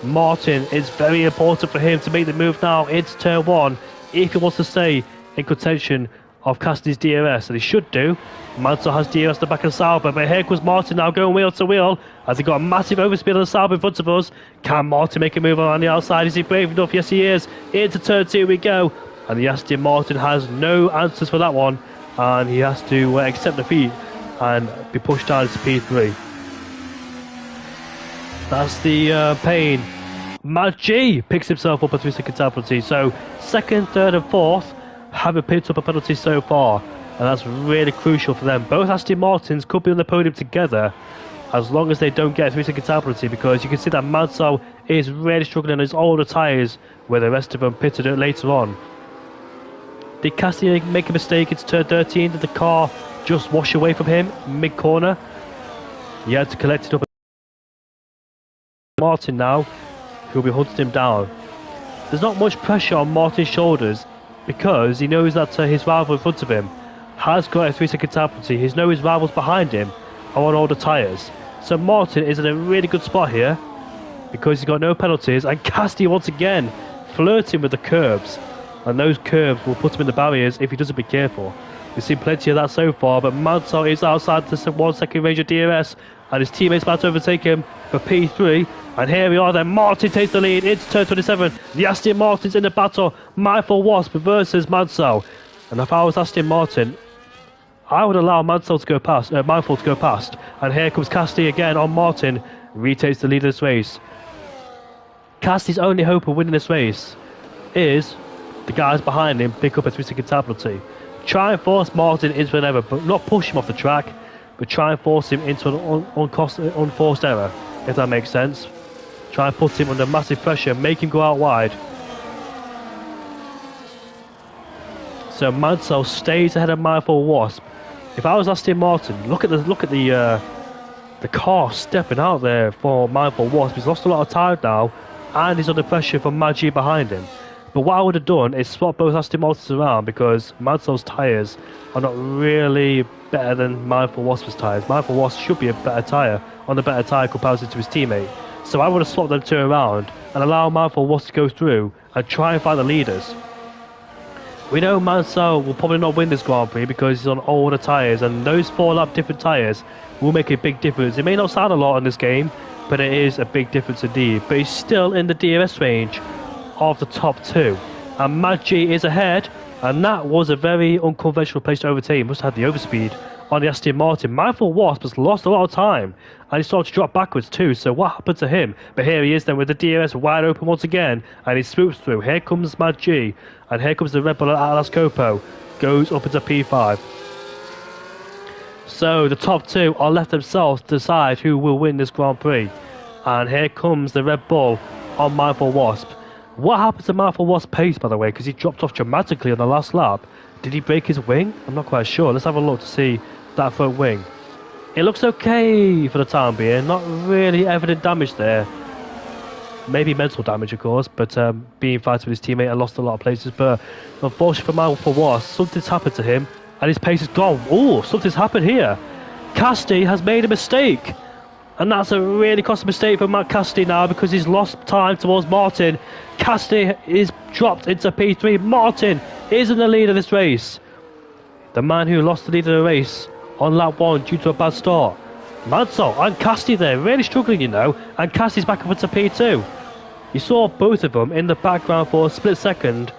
Martin, it's very important for him to make the move now into turn 1 if he wants to stay in contention of Cassidy's DRS, and he should do. Mansell has DRS at the back of the Sauber, but here comes Martin now going wheel to wheel as he got a massive overspeed on the Sauber in front of us. Can Martin make a move on the outside? Is he brave enough? Yes, he is. Into turn 2 we go, and the Aston Martin has no answers for that one, and he has to accept defeat and be pushed down to P3. That's the pain. Matt G picks himself up a 3-second penalty, so 2nd, 3rd and 4th haven't picked up a penalty so far, and that's really crucial for them. Both Aston Martins could be on the podium together as long as they don't get a 3-second penalty, because you can see that Mansell is really struggling on his older tyres where the rest of them pitted it later on. Did Cassidy make a mistake into turn 13? Did the car just wash away from him mid-corner? He had to collect it up. Martin now, who'll be hunting him down. There's not much pressure on Martin's shoulders because he knows that his rival in front of him has got a 3-second penalty. He knows his rivals behind him are on all the tyres. So Martin is in a really good spot here because he's got no penalties, and Cassidy once again flirting with the curbs, and those curbs will put him in the barriers if he doesn't be careful. We've seen plenty of that so far, but Mansell is outside the 1-second range of DRS, and his teammates about to overtake him for P3. And here we are then, Martin takes the lead into turn 27. The Aston Martin's in the battle. Mindful Wasp versus Mansell. And if I was Aston Martin, I would allow Mansell to go past, Mindful to go past. And here comes Cassidy again on Martin. Retakes the lead of this race. Cassidy's only hope of winning this race is the guys behind him pick up a 3-second penalty. Try and force Martin into an error, but not push him off the track, but try and force him into an unforced error, if that makes sense. Try and put him under massive pressure, make him go out wide. So Mansell stays ahead of Mindful Wasp. If I was Aston Martin, look at the car stepping out there for Mindful Wasp. He's lost a lot of time now, and he's under pressure from Maggi behind him. But what I would have done is swap both Aston Martins around, because Mansell's tyres are not really better than Mindful Wasp's tyres. Mindful Wasp should be a better tyre, on the better tyre comparison to his teammate. So I would have swapped them two around and allow Mindful Wasp to go through and try and find the leaders. We know Mansell will probably not win this Grand Prix because he's on older tyres, and those 4-lap different tyres will make a big difference. It may not sound a lot in this game, but it is a big difference indeed. But he's still in the DRS range of the top two, and Maggi is ahead, and that was a very unconventional place to overtake. He must have had the overspeed on the Aston Martin. Mindful Wasp has lost a lot of time, and he started to drop backwards too, so what happened to him? But here he is then with the DRS wide open once again, and he swoops through. Here comes Maggi, and here comes the Red Bull Atlas Copo, goes up into P5. So the top two are left themselves to decide who will win this Grand Prix, and here comes the Red Bull on Mindful Wasp. What happened to Mindful Wasp's pace, by the way, because he dropped off dramatically on the last lap? Did he break his wing? I'm not quite sure. Let's have a look to see that front wing. It looks okay for the time being. Not really evident damage there. Maybe mental damage, of course, but being fighting with his teammate and lost a lot of places. But unfortunately for Mindful Wasp, something's happened to him, and his pace is gone. Oh, something's happened here. Cassidy has made a mistake. And that's a really costly mistake for Matt Cassidy now, because he's lost time towards Martin. Cassidy is dropped into P3. Martin is in the lead of this race. The man who lost the lead of the race on lap 1 due to a bad start. Mansell and Cassidy there, really struggling, you know. And Cassidy's back up into P2. You saw both of them in the background for a split second,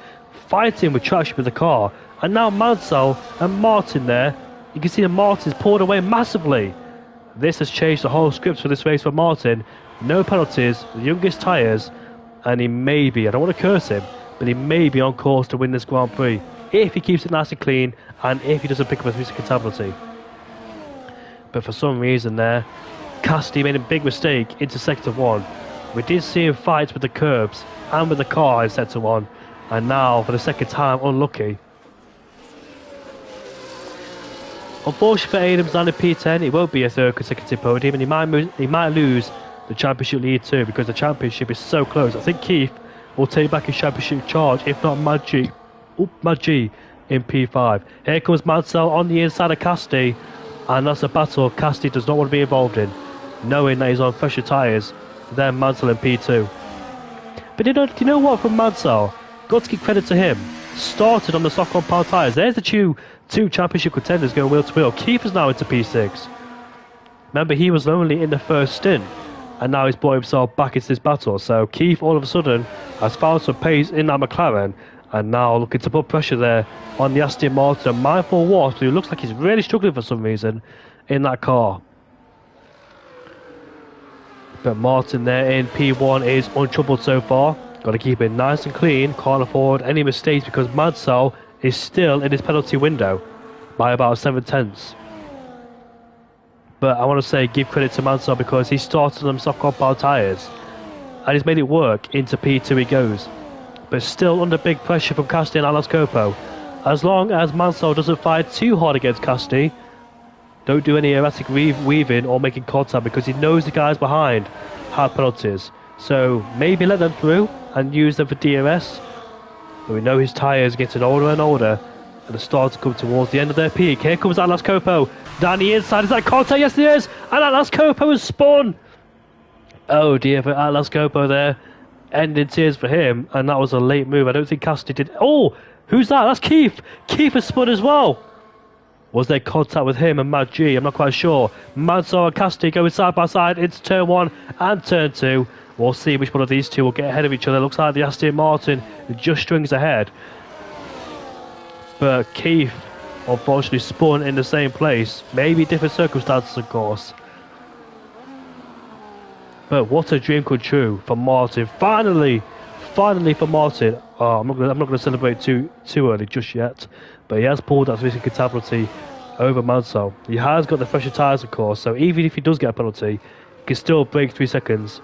fighting with traction with the car. And now Mansell and Martin there. You can see that Martin's pulled away massively. This has changed the whole script for this race for Martin. No penalties, the youngest tyres, and he may be, I don't want to curse him, but he may be on course to win this Grand Prix if he keeps it nice and clean, and if he doesn't pick up a 3-second penalty. But for some reason there, Cassidy made a big mistake into sector 1. We did see him fight with the curbs and with the car in sector 1, and now for the second time unlucky. Unfortunately for Adams down in P10, it won't be a third consecutive podium, and he might lose the championship lead too, because the championship is so close. I think Keith will take back his championship charge, if not Mad G in P5. Here comes Mansell on the inside of Casti, and that's a battle Casti does not want to be involved in, knowing that he's on fresher tyres than Mansell in P2. But do you know what, from Mansell, got to give credit to him, started on the soft compound tyres. There's the two championship contenders going wheel to wheel. Keith is now into P6. Remember, he was only in the first stint, and now he's brought himself back into this battle. So Keith all of a sudden has found some pace in that McLaren, and now looking to put pressure there on the Aston Martin. And mindful Wasp, who looks like he's really struggling for some reason in that car. But Martin there in P1 is untroubled so far. Got to keep it nice and clean. Can't afford any mistakes because Mansell is still in his penalty window by about 7/10. But I want to say give credit to Mansell because he started on soft compound tyres and he's made it work. Into P2 he goes, but still under big pressure from Casti and Atlas Coppo. As long as Mansell doesn't fight too hard against Casti, don't do any erratic weaving or making contact, because he knows the guys behind have penalties. So maybe let them through and use them for DRS. But we know his tyres are getting older and older, and the start to come towards the end of their peak. Here comes Atlas Coppo down the inside. Is that contact? Yes, it is. And Atlas Coppo has spun. Oh dear for Atlas Coppo there. Ending tears for him, and that was a late move. I don't think Casti did. Oh, who's that? That's Keith. Keith has spun as well. Was there contact with him and Mad G? I'm not quite sure. Mansell and Casti going side by side into turn 1 and turn 2. We'll see which one of these two will get ahead of each other. Looks like the Aston Martin just strings ahead. But Keith unfortunately spun in the same place. Maybe different circumstances, of course. But what a dream come true for Martin. Finally for Martin. Oh, I'm not going to celebrate too early just yet. But he has pulled that significant penalty over Mansell. He has got the fresher tyres, of course. So even if he does get a penalty, he can still break 3 seconds.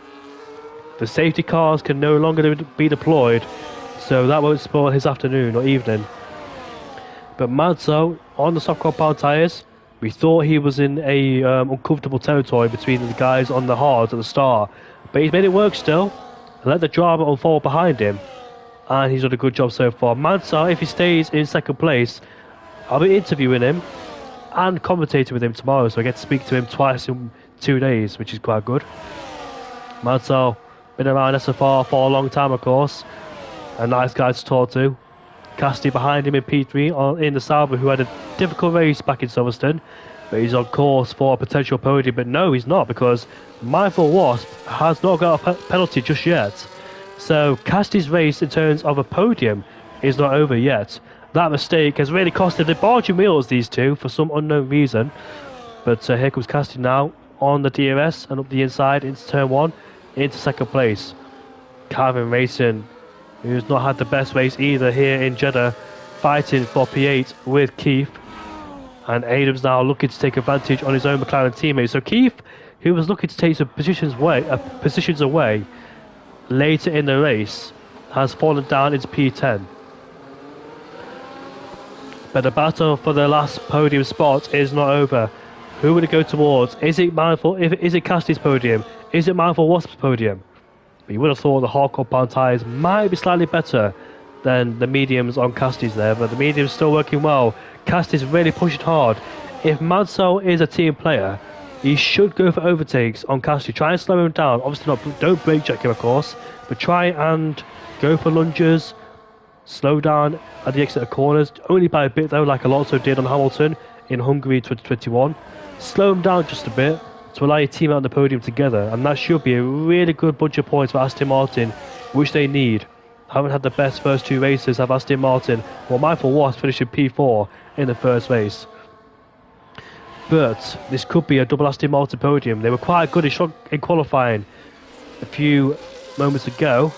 The safety cars can no longer be deployed, so that won't spoil his afternoon or evening. But Mansell on the soft compound tyres, we thought he was in a uncomfortable territory between the guys on the hards at the start, but he's made it work still and let the drama unfold behind him, and he's done a good job so far. Mansell, if he stays in second place, I'll be interviewing him and commentating with him tomorrow, so I get to speak to him twice in 2 days, which is quite good. Mansell been around SFR for a long time, of course. A nice guy to talk to. Casti behind him in P3 in the Sauber, who had a difficult race back in Silverstone, but he's on course for a potential podium. But no, he's not, because Mindful Wasp has not got a penalty just yet. So Casti's race in terms of a podium is not over yet. That mistake has really costed the barging wheels, these two, for some unknown reason. But here comes Casti now on the DRS and up the inside into turn 1. Into second place. Calvin Racing, who's not had the best race either here in Jeddah, fighting for P8 with Keith. And Adams now looking to take advantage on his own McLaren teammate. So Keith, who was looking to take some positions away later in the race, has fallen down into P10. But the battle for the last podium spot is not over. Who would it go towards? Is it Casti's podium? Is it Mindful Wasp's podium? But you would have thought the hard compound tyres might be slightly better than the mediums on Casti's there, but the mediums still working well. Casti's really pushing hard. If Mansell is a team player, he should go for overtakes on Casti. Try and slow him down. Obviously don't brake check him, of course, but try and go for lunges. Slow down at the exit of corners, only by a bit though, like Alonso did on Hamilton in Hungary 2021. Slow him down just a bit to allow your team out on the podium together, and that should be a really good bunch of points for Aston Martin, which they need. Haven't had the best first 2 races, have Aston Martin. Well, Mindful Wasp finishing P4 in the first race. But this could be a double Aston Martin podium. They were quite good in qualifying a few moments ago.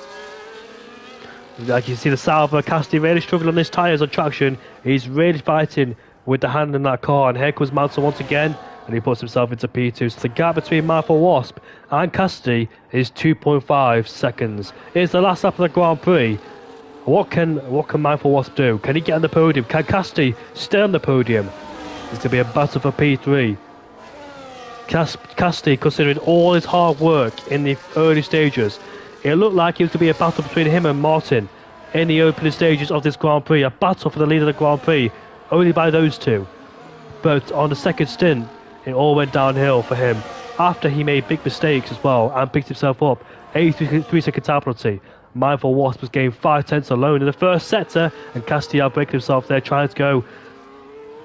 Like you see the Sauber, Casti really struggling on his tyres on traction. He's really fighting with the hand in that car, and here comes Mansell once again, and he puts himself into P2. So the gap between Mindful Wasp and Casti is 2.5 seconds. It's the last lap of the Grand Prix. What can Mindful Wasp do? Can he get on the podium? Can Casti stay on the podium? It's going to be a battle for P3. Casti, considering all his hard work in the early stages, it looked like it was going to be a battle between him and Martin in the opening stages of this Grand Prix. A battle for the lead of the Grand Prix, only by those two. But on the second stint, it all went downhill for him after he made big mistakes as well and picked himself up. 83-second time penalty. Mindful Wasp was gained 5 tenths alone in the first sector, and Casti outbreaking himself there, trying to go.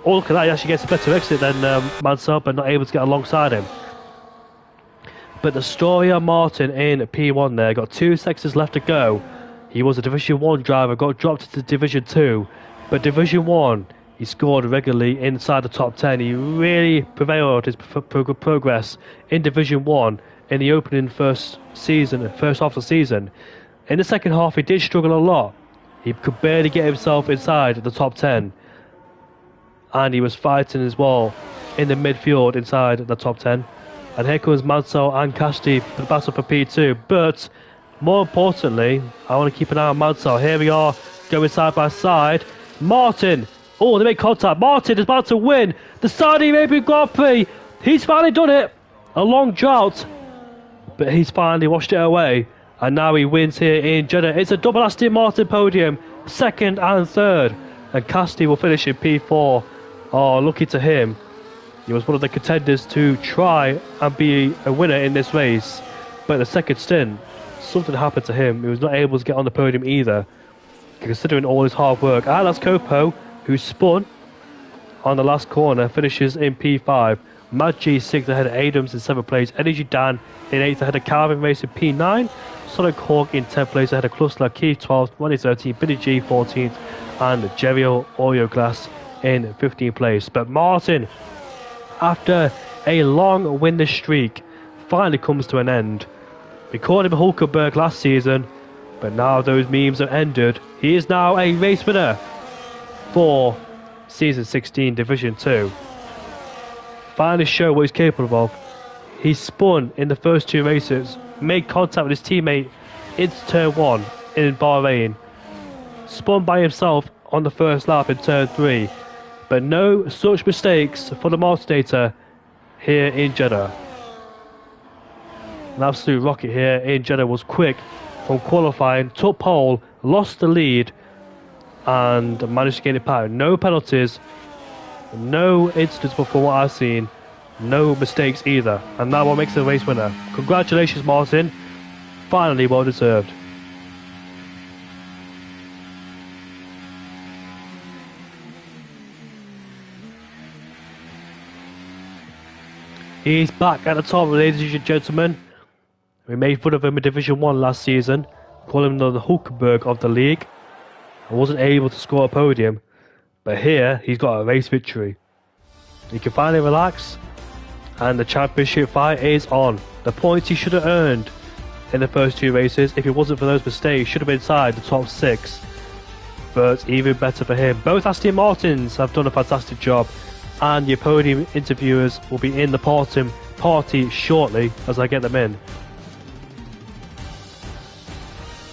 Oh, look at that, he actually gets a better exit than Mansell, but not able to get alongside him. But the story of Martin in P1 there, got 2 sectors left to go. He was a Division 1 driver, got dropped to Division 2, but Division 1, he scored regularly inside the top 10. He really prevailed his progress in Division 1 in the opening first half of the season. In the second half, he did struggle a lot. He could barely get himself inside the top 10. And he was fighting as well in the midfield inside the top 10. And here comes Mansell and Casti for the battle for P2. But more importantly, I want to keep an eye on Mansell. Here we are going side by side. Martin. Oh, they make contact. Martin is about to win the Saudi Arabian Grand Prix. He's finally done it. A long drought. But he's finally washed it away. And now he wins here in Jeddah. It's a double Aston Martin podium. Second and third. And Casti will finish in P4. Oh, lucky to him. He was one of the contenders to try and be a winner in this race. But the second stint, something happened to him. He was not able to get on the podium either, considering all his hard work. And that's Copo, who spun on the last corner, finishes in P5. Mad G 6th ahead of Adams in 7th place. Energy Dan in 8th ahead of Calvin Race in P9. Sonic Hawk in 10th place ahead of Cluster Keith 12th, Money 13th, Billy G 14th, and Jerio Oreo Glass in 15th place. But Martin, after a long winless streak, finally comes to an end. We called him Hulkenberg last season, but now those memes are ended. He is now a race winner for Season 16 Division 2. Finally show what he's capable of. He spun in the first 2 races, made contact with his teammate into turn 1 in Bahrain, spun by himself on the first lap in turn 3, but no such mistakes for the Martinator here in Jeddah. An absolute rocket here in Jeddah, was quick from qualifying, took pole, lost the lead, and managed to gain it back. No penalties, no incidents before what I've seen, no mistakes either, and that what makes the race winner. Congratulations, Martin, finally well deserved. He's back at the top, ladies and gentlemen. We made fun of him in Division 1 last season, calling him the Hulkenberg of the league. I wasn't able to score a podium, but here he's got a race victory. He can finally relax, and the championship fight is on. The points he should have earned in the first 2 races, if it wasn't for those mistakes, should have been inside the top 6. But even better for him, both Aston Martins have done a fantastic job, and your podium interviewers will be in the party shortly as I get them in.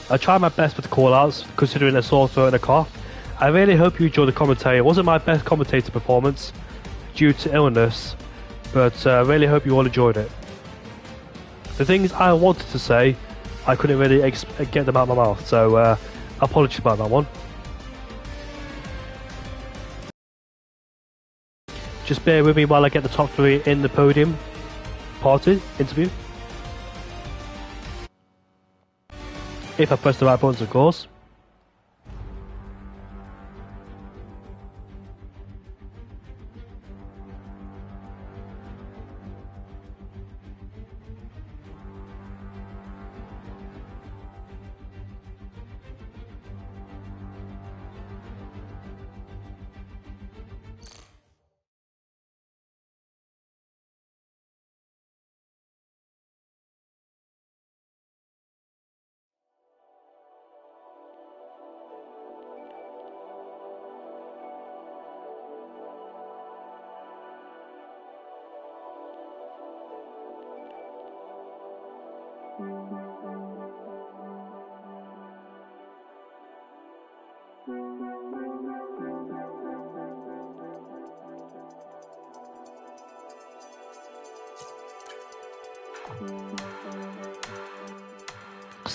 I tried my best with the call-outs, considering a sore throat and a cough. I really hope you enjoyed the commentary. It wasn't my best commentator performance due to illness, but I really hope you all enjoyed it. The things I wanted to say, I couldn't really get them out of my mouth, so apologies about that one. Just bear with me while I get the top 3 in the podium party interview. If I press the right buttons, of course.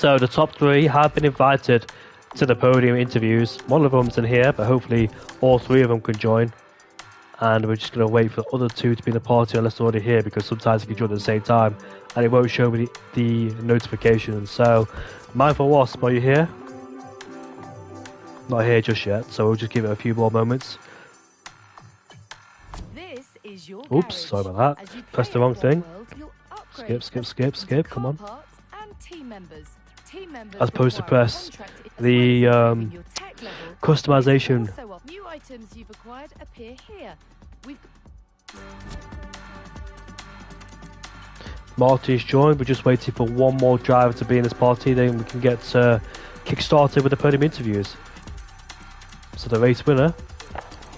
So the top three have been invited to the podium interviews. One of them's in here, but hopefully all three of them can join. And we're just going to wait for the other two to be in the party unless they're already here, because sometimes they can join at the same time and it won't show me the notifications. So, Mindful Wasp, are you here? Not here just yet, so we'll just give it a few more moments. This is your Oops, sorry about that. Pressed the wrong thing. Skip, come on. As opposed to press the customization. New items you've acquired appear here. Marty's joined. We're just waiting for one more driver to be in this party, then we can get kick-started with the podium interviews. So the race winner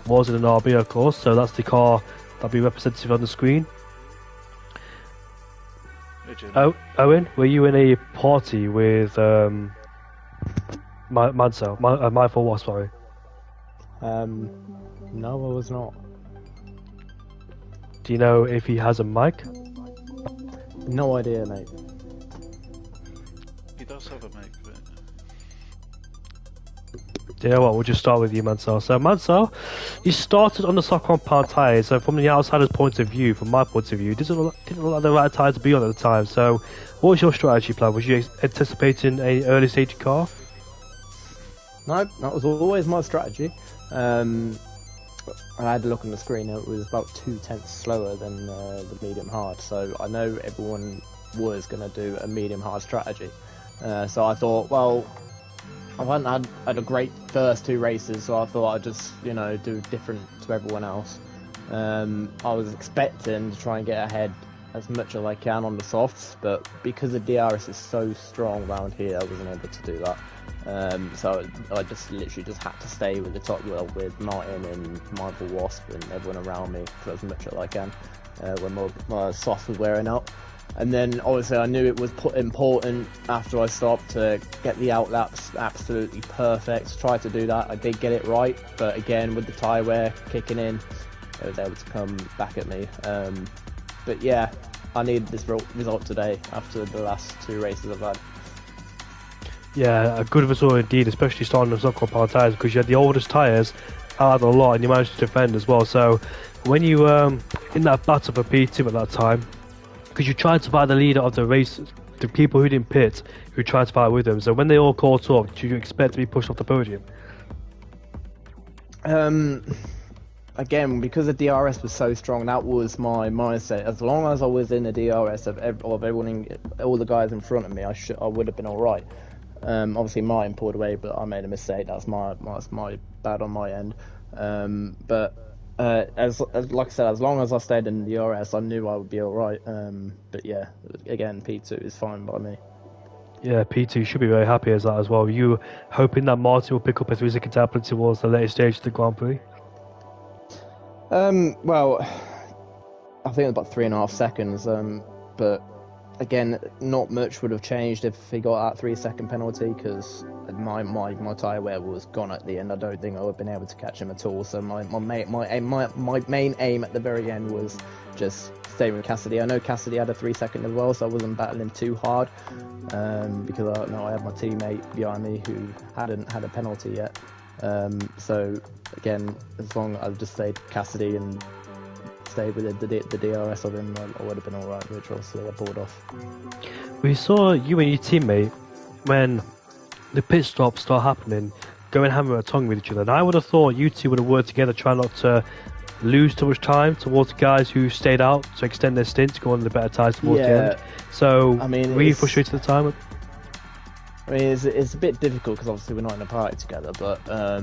was in an RB, of course, so that's the car that'll be representative on the screen. Oh, Owen, were you in a party with Mindful Wasp, sorry? No, I was not. Do you know if he has a mic? No idea, mate. He does have a mic, but... You know what, we'll just start with you, Mansell. So, Mansell, you started on the soft compound tyres, so from the outsider's point of view, from my point of view, didn't look like the right tyre to be on at the time. So, what was your strategy plan? Was you anticipating an early stage car? No, that was always my strategy. I had a look on the screen and it was about 2/10 slower than the medium hard, so I know everyone was going to do a medium hard strategy. So I thought, well, I hadn't had a great first two races, so I thought I'd just, you know, do different to everyone else. I was expecting to try and get ahead as much as I can on the softs, but because the DRS is so strong around here, I wasn't able to do that. So I just literally just had to stay with the top wheel with Martin and Mindful Wasp and everyone around me for as much as I can when my softs was wearing out. And then obviously I knew it was important after I stopped to get the outlaps absolutely perfect. Tried to do that, I did get it right, but again with the tyre wear kicking in, it was able to come back at me. But yeah, I needed this result today after the last two races I've had. Yeah, a good result indeed, especially starting on soft compound tyres, because you had the oldest tyres out of the lot and you managed to defend as well. So when you in that battle for P2 at that time, because you tried to fight the leader of the race, the people who didn't pit, who tried to fight with them. So when they all caught up, did you expect to be pushed off the podium? Again, because the DRS was so strong, that was my mindset. As long as I was in the DRS of everyone, all the guys in front of me, I would have been all right. Obviously, Martin pulled away, but I made a mistake. That's my bad on my end. But as like I said, as long as I stayed in the DRS, I knew I would be all right. But yeah, again, P2 is fine by me. Yeah, P2 should be very happy as that as well. You hoping that Martin will pick up a 3 second tablet towards the later stage of the Grand Prix? Well, I think it's about 3.5 seconds. But again, not much would have changed if he got that 3 second penalty, because my tyre wear was gone at the end. I don't think I would have been able to catch him at all. So my main aim at the very end was just stay with Cassidy. I know Cassidy had a 3 second as well, so I wasn't battling too hard, because I had my teammate behind me who hadn't had a penalty yet. So again, as long as I just stayed Cassidy and stayed with the DRS of him, I would have been alright, which obviously I pulled off. We saw you and your teammate, when the pit stops start happening, going hammer and tongue with each other. And I would have thought you two would have worked together, trying not to lose too much time towards guys who stayed out to extend their stint to go on the better tyres towards the end. So, I mean, were you frustrated at the time? I mean, it's a bit difficult because obviously we're not in a party together, but I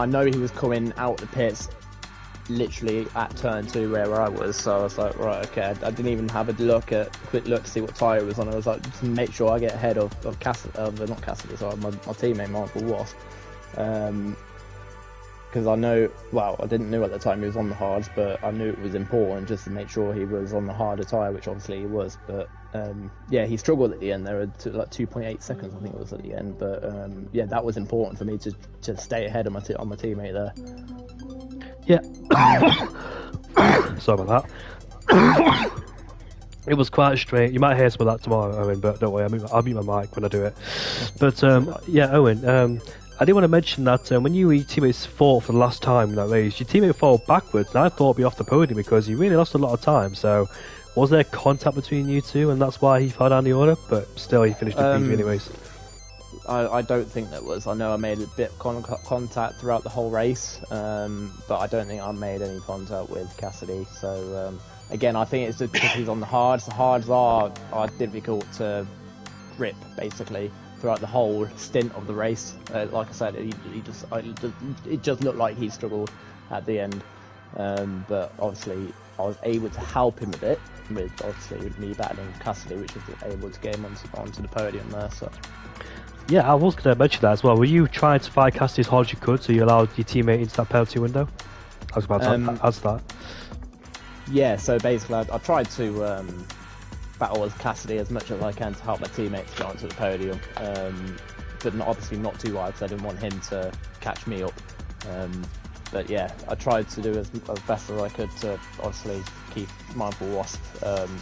know he was coming out the pits literally at turn 2 where I was, so I was like, right, okay. I didn't even have a quick look to see what tyre was on. I was like, just make sure I get ahead of Cassidy, not Cassidy, sorry, my teammate Mindful Wasp, because I know, well, I didn't know at the time he was on the hards, but I knew it was important just to make sure he was on the harder tyre, which obviously he was. But yeah, he struggled at the end. There were like 2.8 seconds, I think it was, at the end. But yeah, that was important for me to stay ahead of my teammate there. Yeah. Sorry about that. It was quite strange. You might hear some of that tomorrow, Owen, but don't worry, I'll mute my mic when I do it. But yeah, Owen, I did want to mention that when you and your teammates fought for the last time in that race, your teammate fell backwards, and I thought he'd be off the podium because he really lost a lot of time. So, was there contact between you two, and that's why he fell down the order? But still, he finished the P2 anyways. I don't think there was. I know I made a bit of contact throughout the whole race, but I don't think I made any contact with Cassidy. So again, I think it's just because he's on the hards. The hards are difficult to grip basically throughout the whole stint of the race. Like I said, it just looked like he struggled at the end, but obviously I was able to help him a bit with obviously me battling Cassidy, which was able to get him onto the podium there. So. Yeah, I was going to mention that as well. Were you trying to fight Cassidy as hard as you could so you allowed your teammate into that penalty window? I was about to ask that. Yeah, so basically I tried to battle as Cassidy as much as I can to help my teammates get onto the podium, but obviously not too wide because I didn't want him to catch me up. But yeah, I tried to do as best as I could to obviously keep Mindful Wasp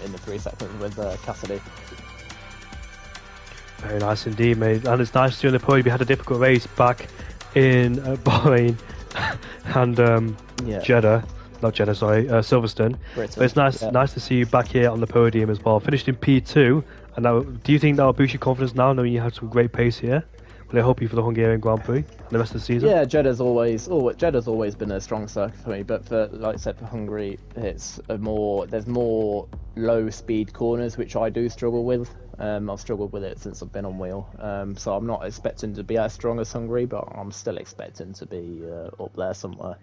in the 3 seconds with Cassidy. Very nice indeed, mate. And it's nice to see on the podium. We had a difficult race back in Bahrain and Jeddah. Not Jeddah, sorry, Silverstone. Britain. But it's nice to see you back here on the podium as well. Finished in P2. And now, do you think that will boost your confidence now, knowing you have some great pace here? Will it help you for the Hungarian Grand Prix and the rest of the season? Yeah, Jeddah's always been a strong circuit for me. But for, like I said, for Hungary, there's more low speed corners, which I do struggle with. I've struggled with it since I've been on wheel, so I'm not expecting to be as strong as Hungary, but I'm still expecting to be up there somewhere.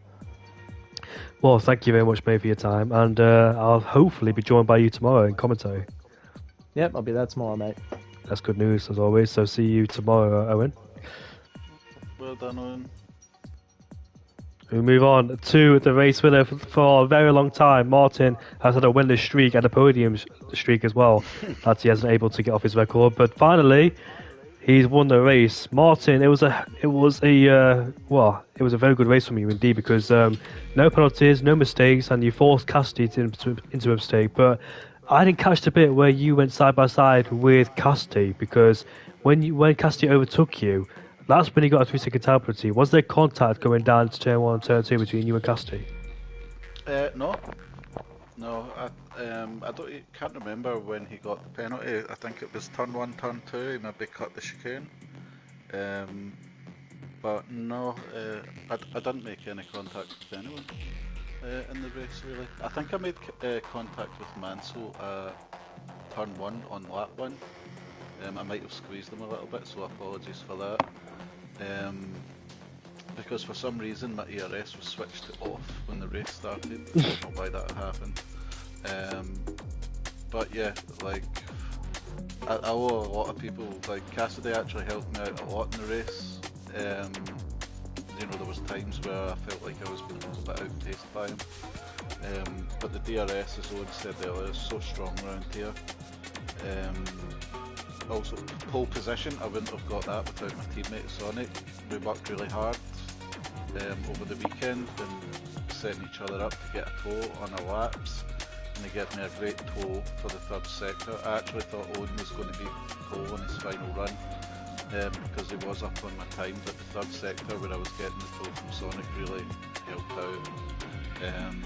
Well, thank you very much, mate, for your time, and I'll hopefully be joined by you tomorrow in commentary. Yep, I'll be there tomorrow, mate. That's good news, as always, so see you tomorrow, Owen. Well done, Owen. We move on to the race winner for a very long time. Martin has had a winless streak and a podium streak as well that he hasn't able to get off his record. But finally, he's won the race. Martin, it was a very good race from you indeed because no penalties, no mistakes, and you forced Cassidy into a mistake. But I didn't catch the bit where you went side by side with Cassidy because when Cassidy overtook you. That's when he got a 3-second time penalty. Was there contact going down to turn 1 and turn 2 between you and Cassidy? No. I can't remember when he got the penalty. I think it was turn 1, turn 2. He maybe cut the chicane. But no, I didn't make any contact with anyone in the race really. I think I made contact with Mansell turn 1 on lap 1. I might have squeezed him a little bit, so apologies for that. Because for some reason my ERS was switched off when the race started. I don't know why that happened. But yeah, like I owe a lot of people. Like Cassidy actually helped me out a lot in the race. You know, there was times where I felt like I was being a little bit outpaced by him. But the DRS, as Owen said earlier, is so strong around here. Also, pole position, I wouldn't have got that without my teammate Sonic. We worked really hard over the weekend and setting each other up to get a tow on our laps, and they gave me a great tow for the 3rd sector. I actually thought Owen was going to be pole on his final run because he was up on my time, but the 3rd sector where I was getting the tow from Sonic really helped out and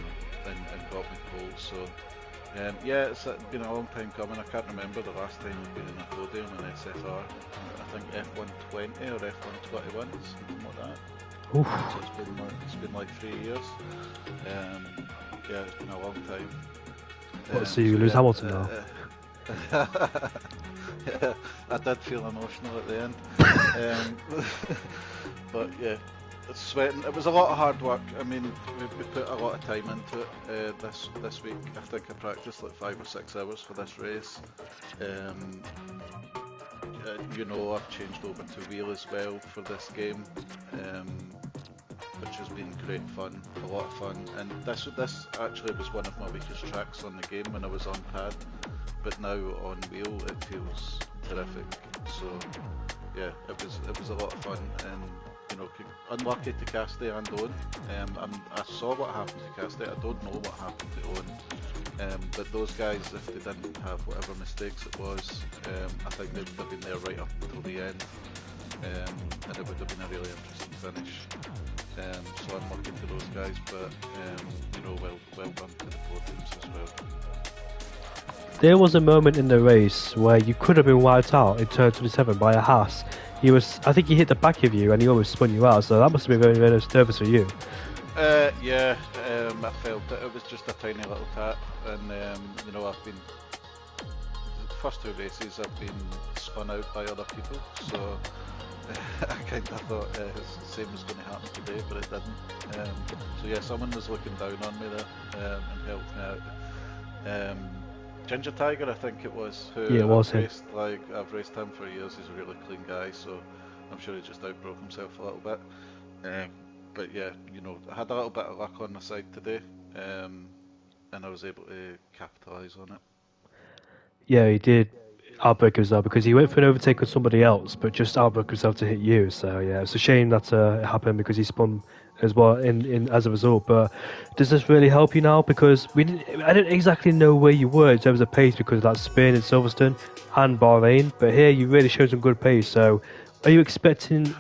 got me pole. So. Yeah, it's been a long time coming. I can't remember the last time I've been in a podium in SFR. I think F120 or F121, something like that. Oof. So it's been like 3 years. Yeah, it's been a long time. So you lose Hamilton now? Yeah, I did feel emotional at the end. But yeah. Sweating. It was a lot of hard work. I mean, we put a lot of time into it this week. I think I practiced like 5 or 6 hours for this race. You know, I've changed over to wheel as well for this game, which has been great fun, a lot of fun. And this actually was one of my weakest tracks on the game when I was on pad, but now on wheel it feels terrific. So yeah, it was a lot of fun and. you know, unlucky to Castay and Owen. I saw what happened to Castay. I don't know what happened to Owen. But those guys, if they didn't have whatever mistakes it was, I think they would have been there right up until the end. And it would have been a really interesting finish. So I'm looking to those guys, but you know, well done to the podiums as well. There was a moment in the race where you could have been wiped out in turn 27 by a Haas. I think he hit the back of you and he almost spun you out, so that must have been very, very nervous for you. Yeah, I felt it was just a tiny little tap, and you know, I've been the first two races I've been spun out by other people, so I kind of thought the same was going to happen today, but it didn't. So yeah, someone was looking down on me there and helped me out. Ginger Tiger, I think it was, who Yeah, it was him. I've raced him for years. He's a really clean guy, so I'm sure he just outbroke himself a little bit. But yeah, you know, I had a little bit of luck on the side today, and I was able to capitalise on it. Yeah, he did outbreak himself because he went for an overtake with somebody else, but just outbreak himself to hit you. So yeah, it's a shame that it happened because he spun as well in as a result. But does this really help you now? Because I didn't exactly know where you were in terms of pace because of that spin in Silverstone and Bahrain, but here you really showed some good pace. So are you expecting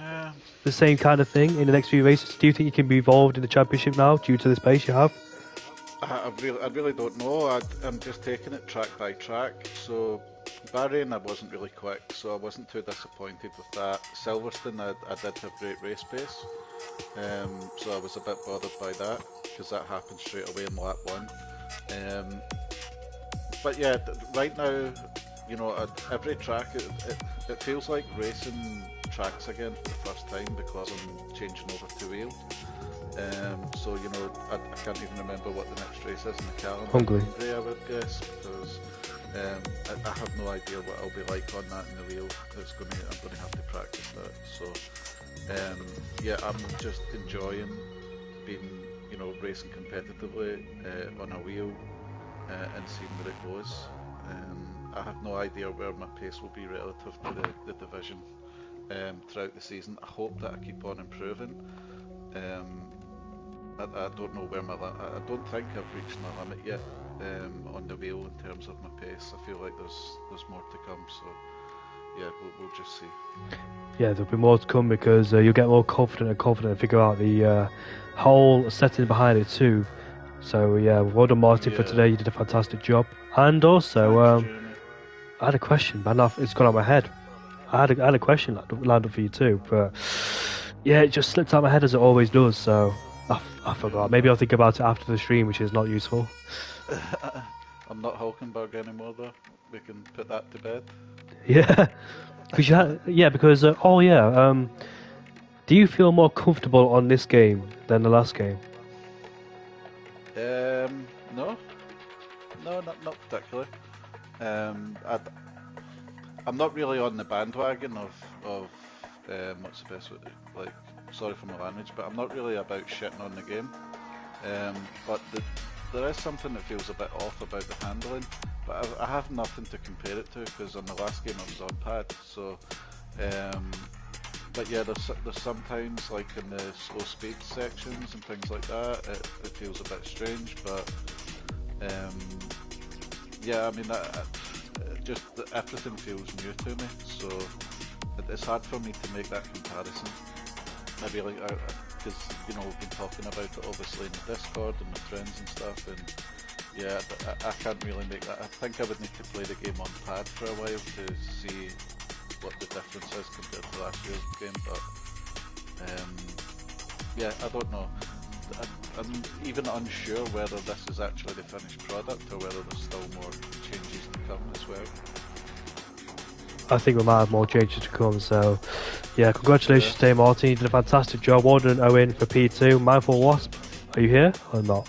the same kind of thing in the next few races? Do you think you can be involved in the championship now due to this pace you have? I really don't know. I'm just taking it track by track. So Bahrain, I wasn't really quick, so I wasn't too disappointed with that. Silverstone, I did have great race pace, so I was a bit bothered by that because that happened straight away in lap one. But yeah, right now, you know, at every track, it feels like racing tracks again for the first time because I'm changing over to wheel. So you know, I can't even remember what the next race is in the calendar. Hungary, I would guess, because I have no idea what I'll be like on that in the wheel. I'm going to have to practice that. So yeah, I'm just enjoying being, you know, racing competitively on a wheel and seeing where it goes. I have no idea where my pace will be relative to the division throughout the season. I hope that I keep on improving. I don't know where I don't think I've reached my limit yet on the wheel in terms of my pace. I feel like there's more to come. So yeah, we'll just see. Yeah, there'll be more to come because you'll get more confident and figure out the whole setting behind it too. So yeah, well done Martin for today. You did a fantastic job. And also, I had a question, but now it's gone out of my head. I had a question lined up for you too, but yeah, it just slipped out of my head as it always does. So I forgot. Maybe I'll think about it after the stream, which is not useful. I'm not Hulkenberg anymore, though. We can put that to bed. Yeah, because do you feel more comfortable on this game than the last game? No, not particularly. I'm not really on the bandwagon of what's the best way to, like, sorry for my language, but I'm not really about shitting on the game. But there is something that feels a bit off about the handling, but I have nothing to compare it to because on the last game I was on pad. So, but yeah, there's sometimes, like in the slow speed sections and things like that, it feels a bit strange. But yeah, I mean, just everything feels new to me, so it's hard for me to make that comparison. I really, because you know, we've been talking about it obviously in the Discord and my friends and stuff, and yeah, I can't really make that. I think I would need to play the game on pad for a while to see what the difference is compared to last year's game. But yeah, I don't know. I'm even unsure whether this is actually the finished product or whether there's still more changes to come as well. I think we might have more changes to come, so yeah, congratulations to Martin, you did a fantastic job. Well done Owen for P2. Mindful Wasp, are you here or not?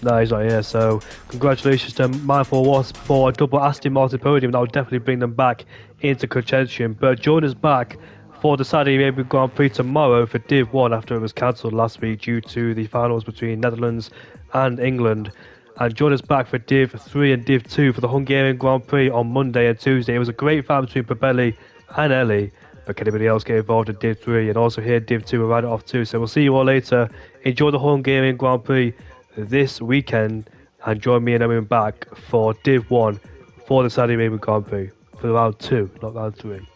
No, he's not here, so congratulations to Mindful Wasp for a double Aston Martin podium. That will definitely bring them back into contention. But join us back for the Saudi Arabia Grand Prix tomorrow for Div 1 after it was cancelled last week due to the finals between Netherlands and England. And join us back for Div 3 and Div 2 for the Hungarian Grand Prix on Monday and Tuesday. It was a great fight between Pabelli and Ellie, But can anybody else get involved in Div 3? And also here, Div 2 will ride it off too. So we'll see you all later. Enjoy the Hungarian Grand Prix this weekend. And join me and Owen back for Div 1 for the Saudi Arabian Grand Prix. For round 2, not round 3.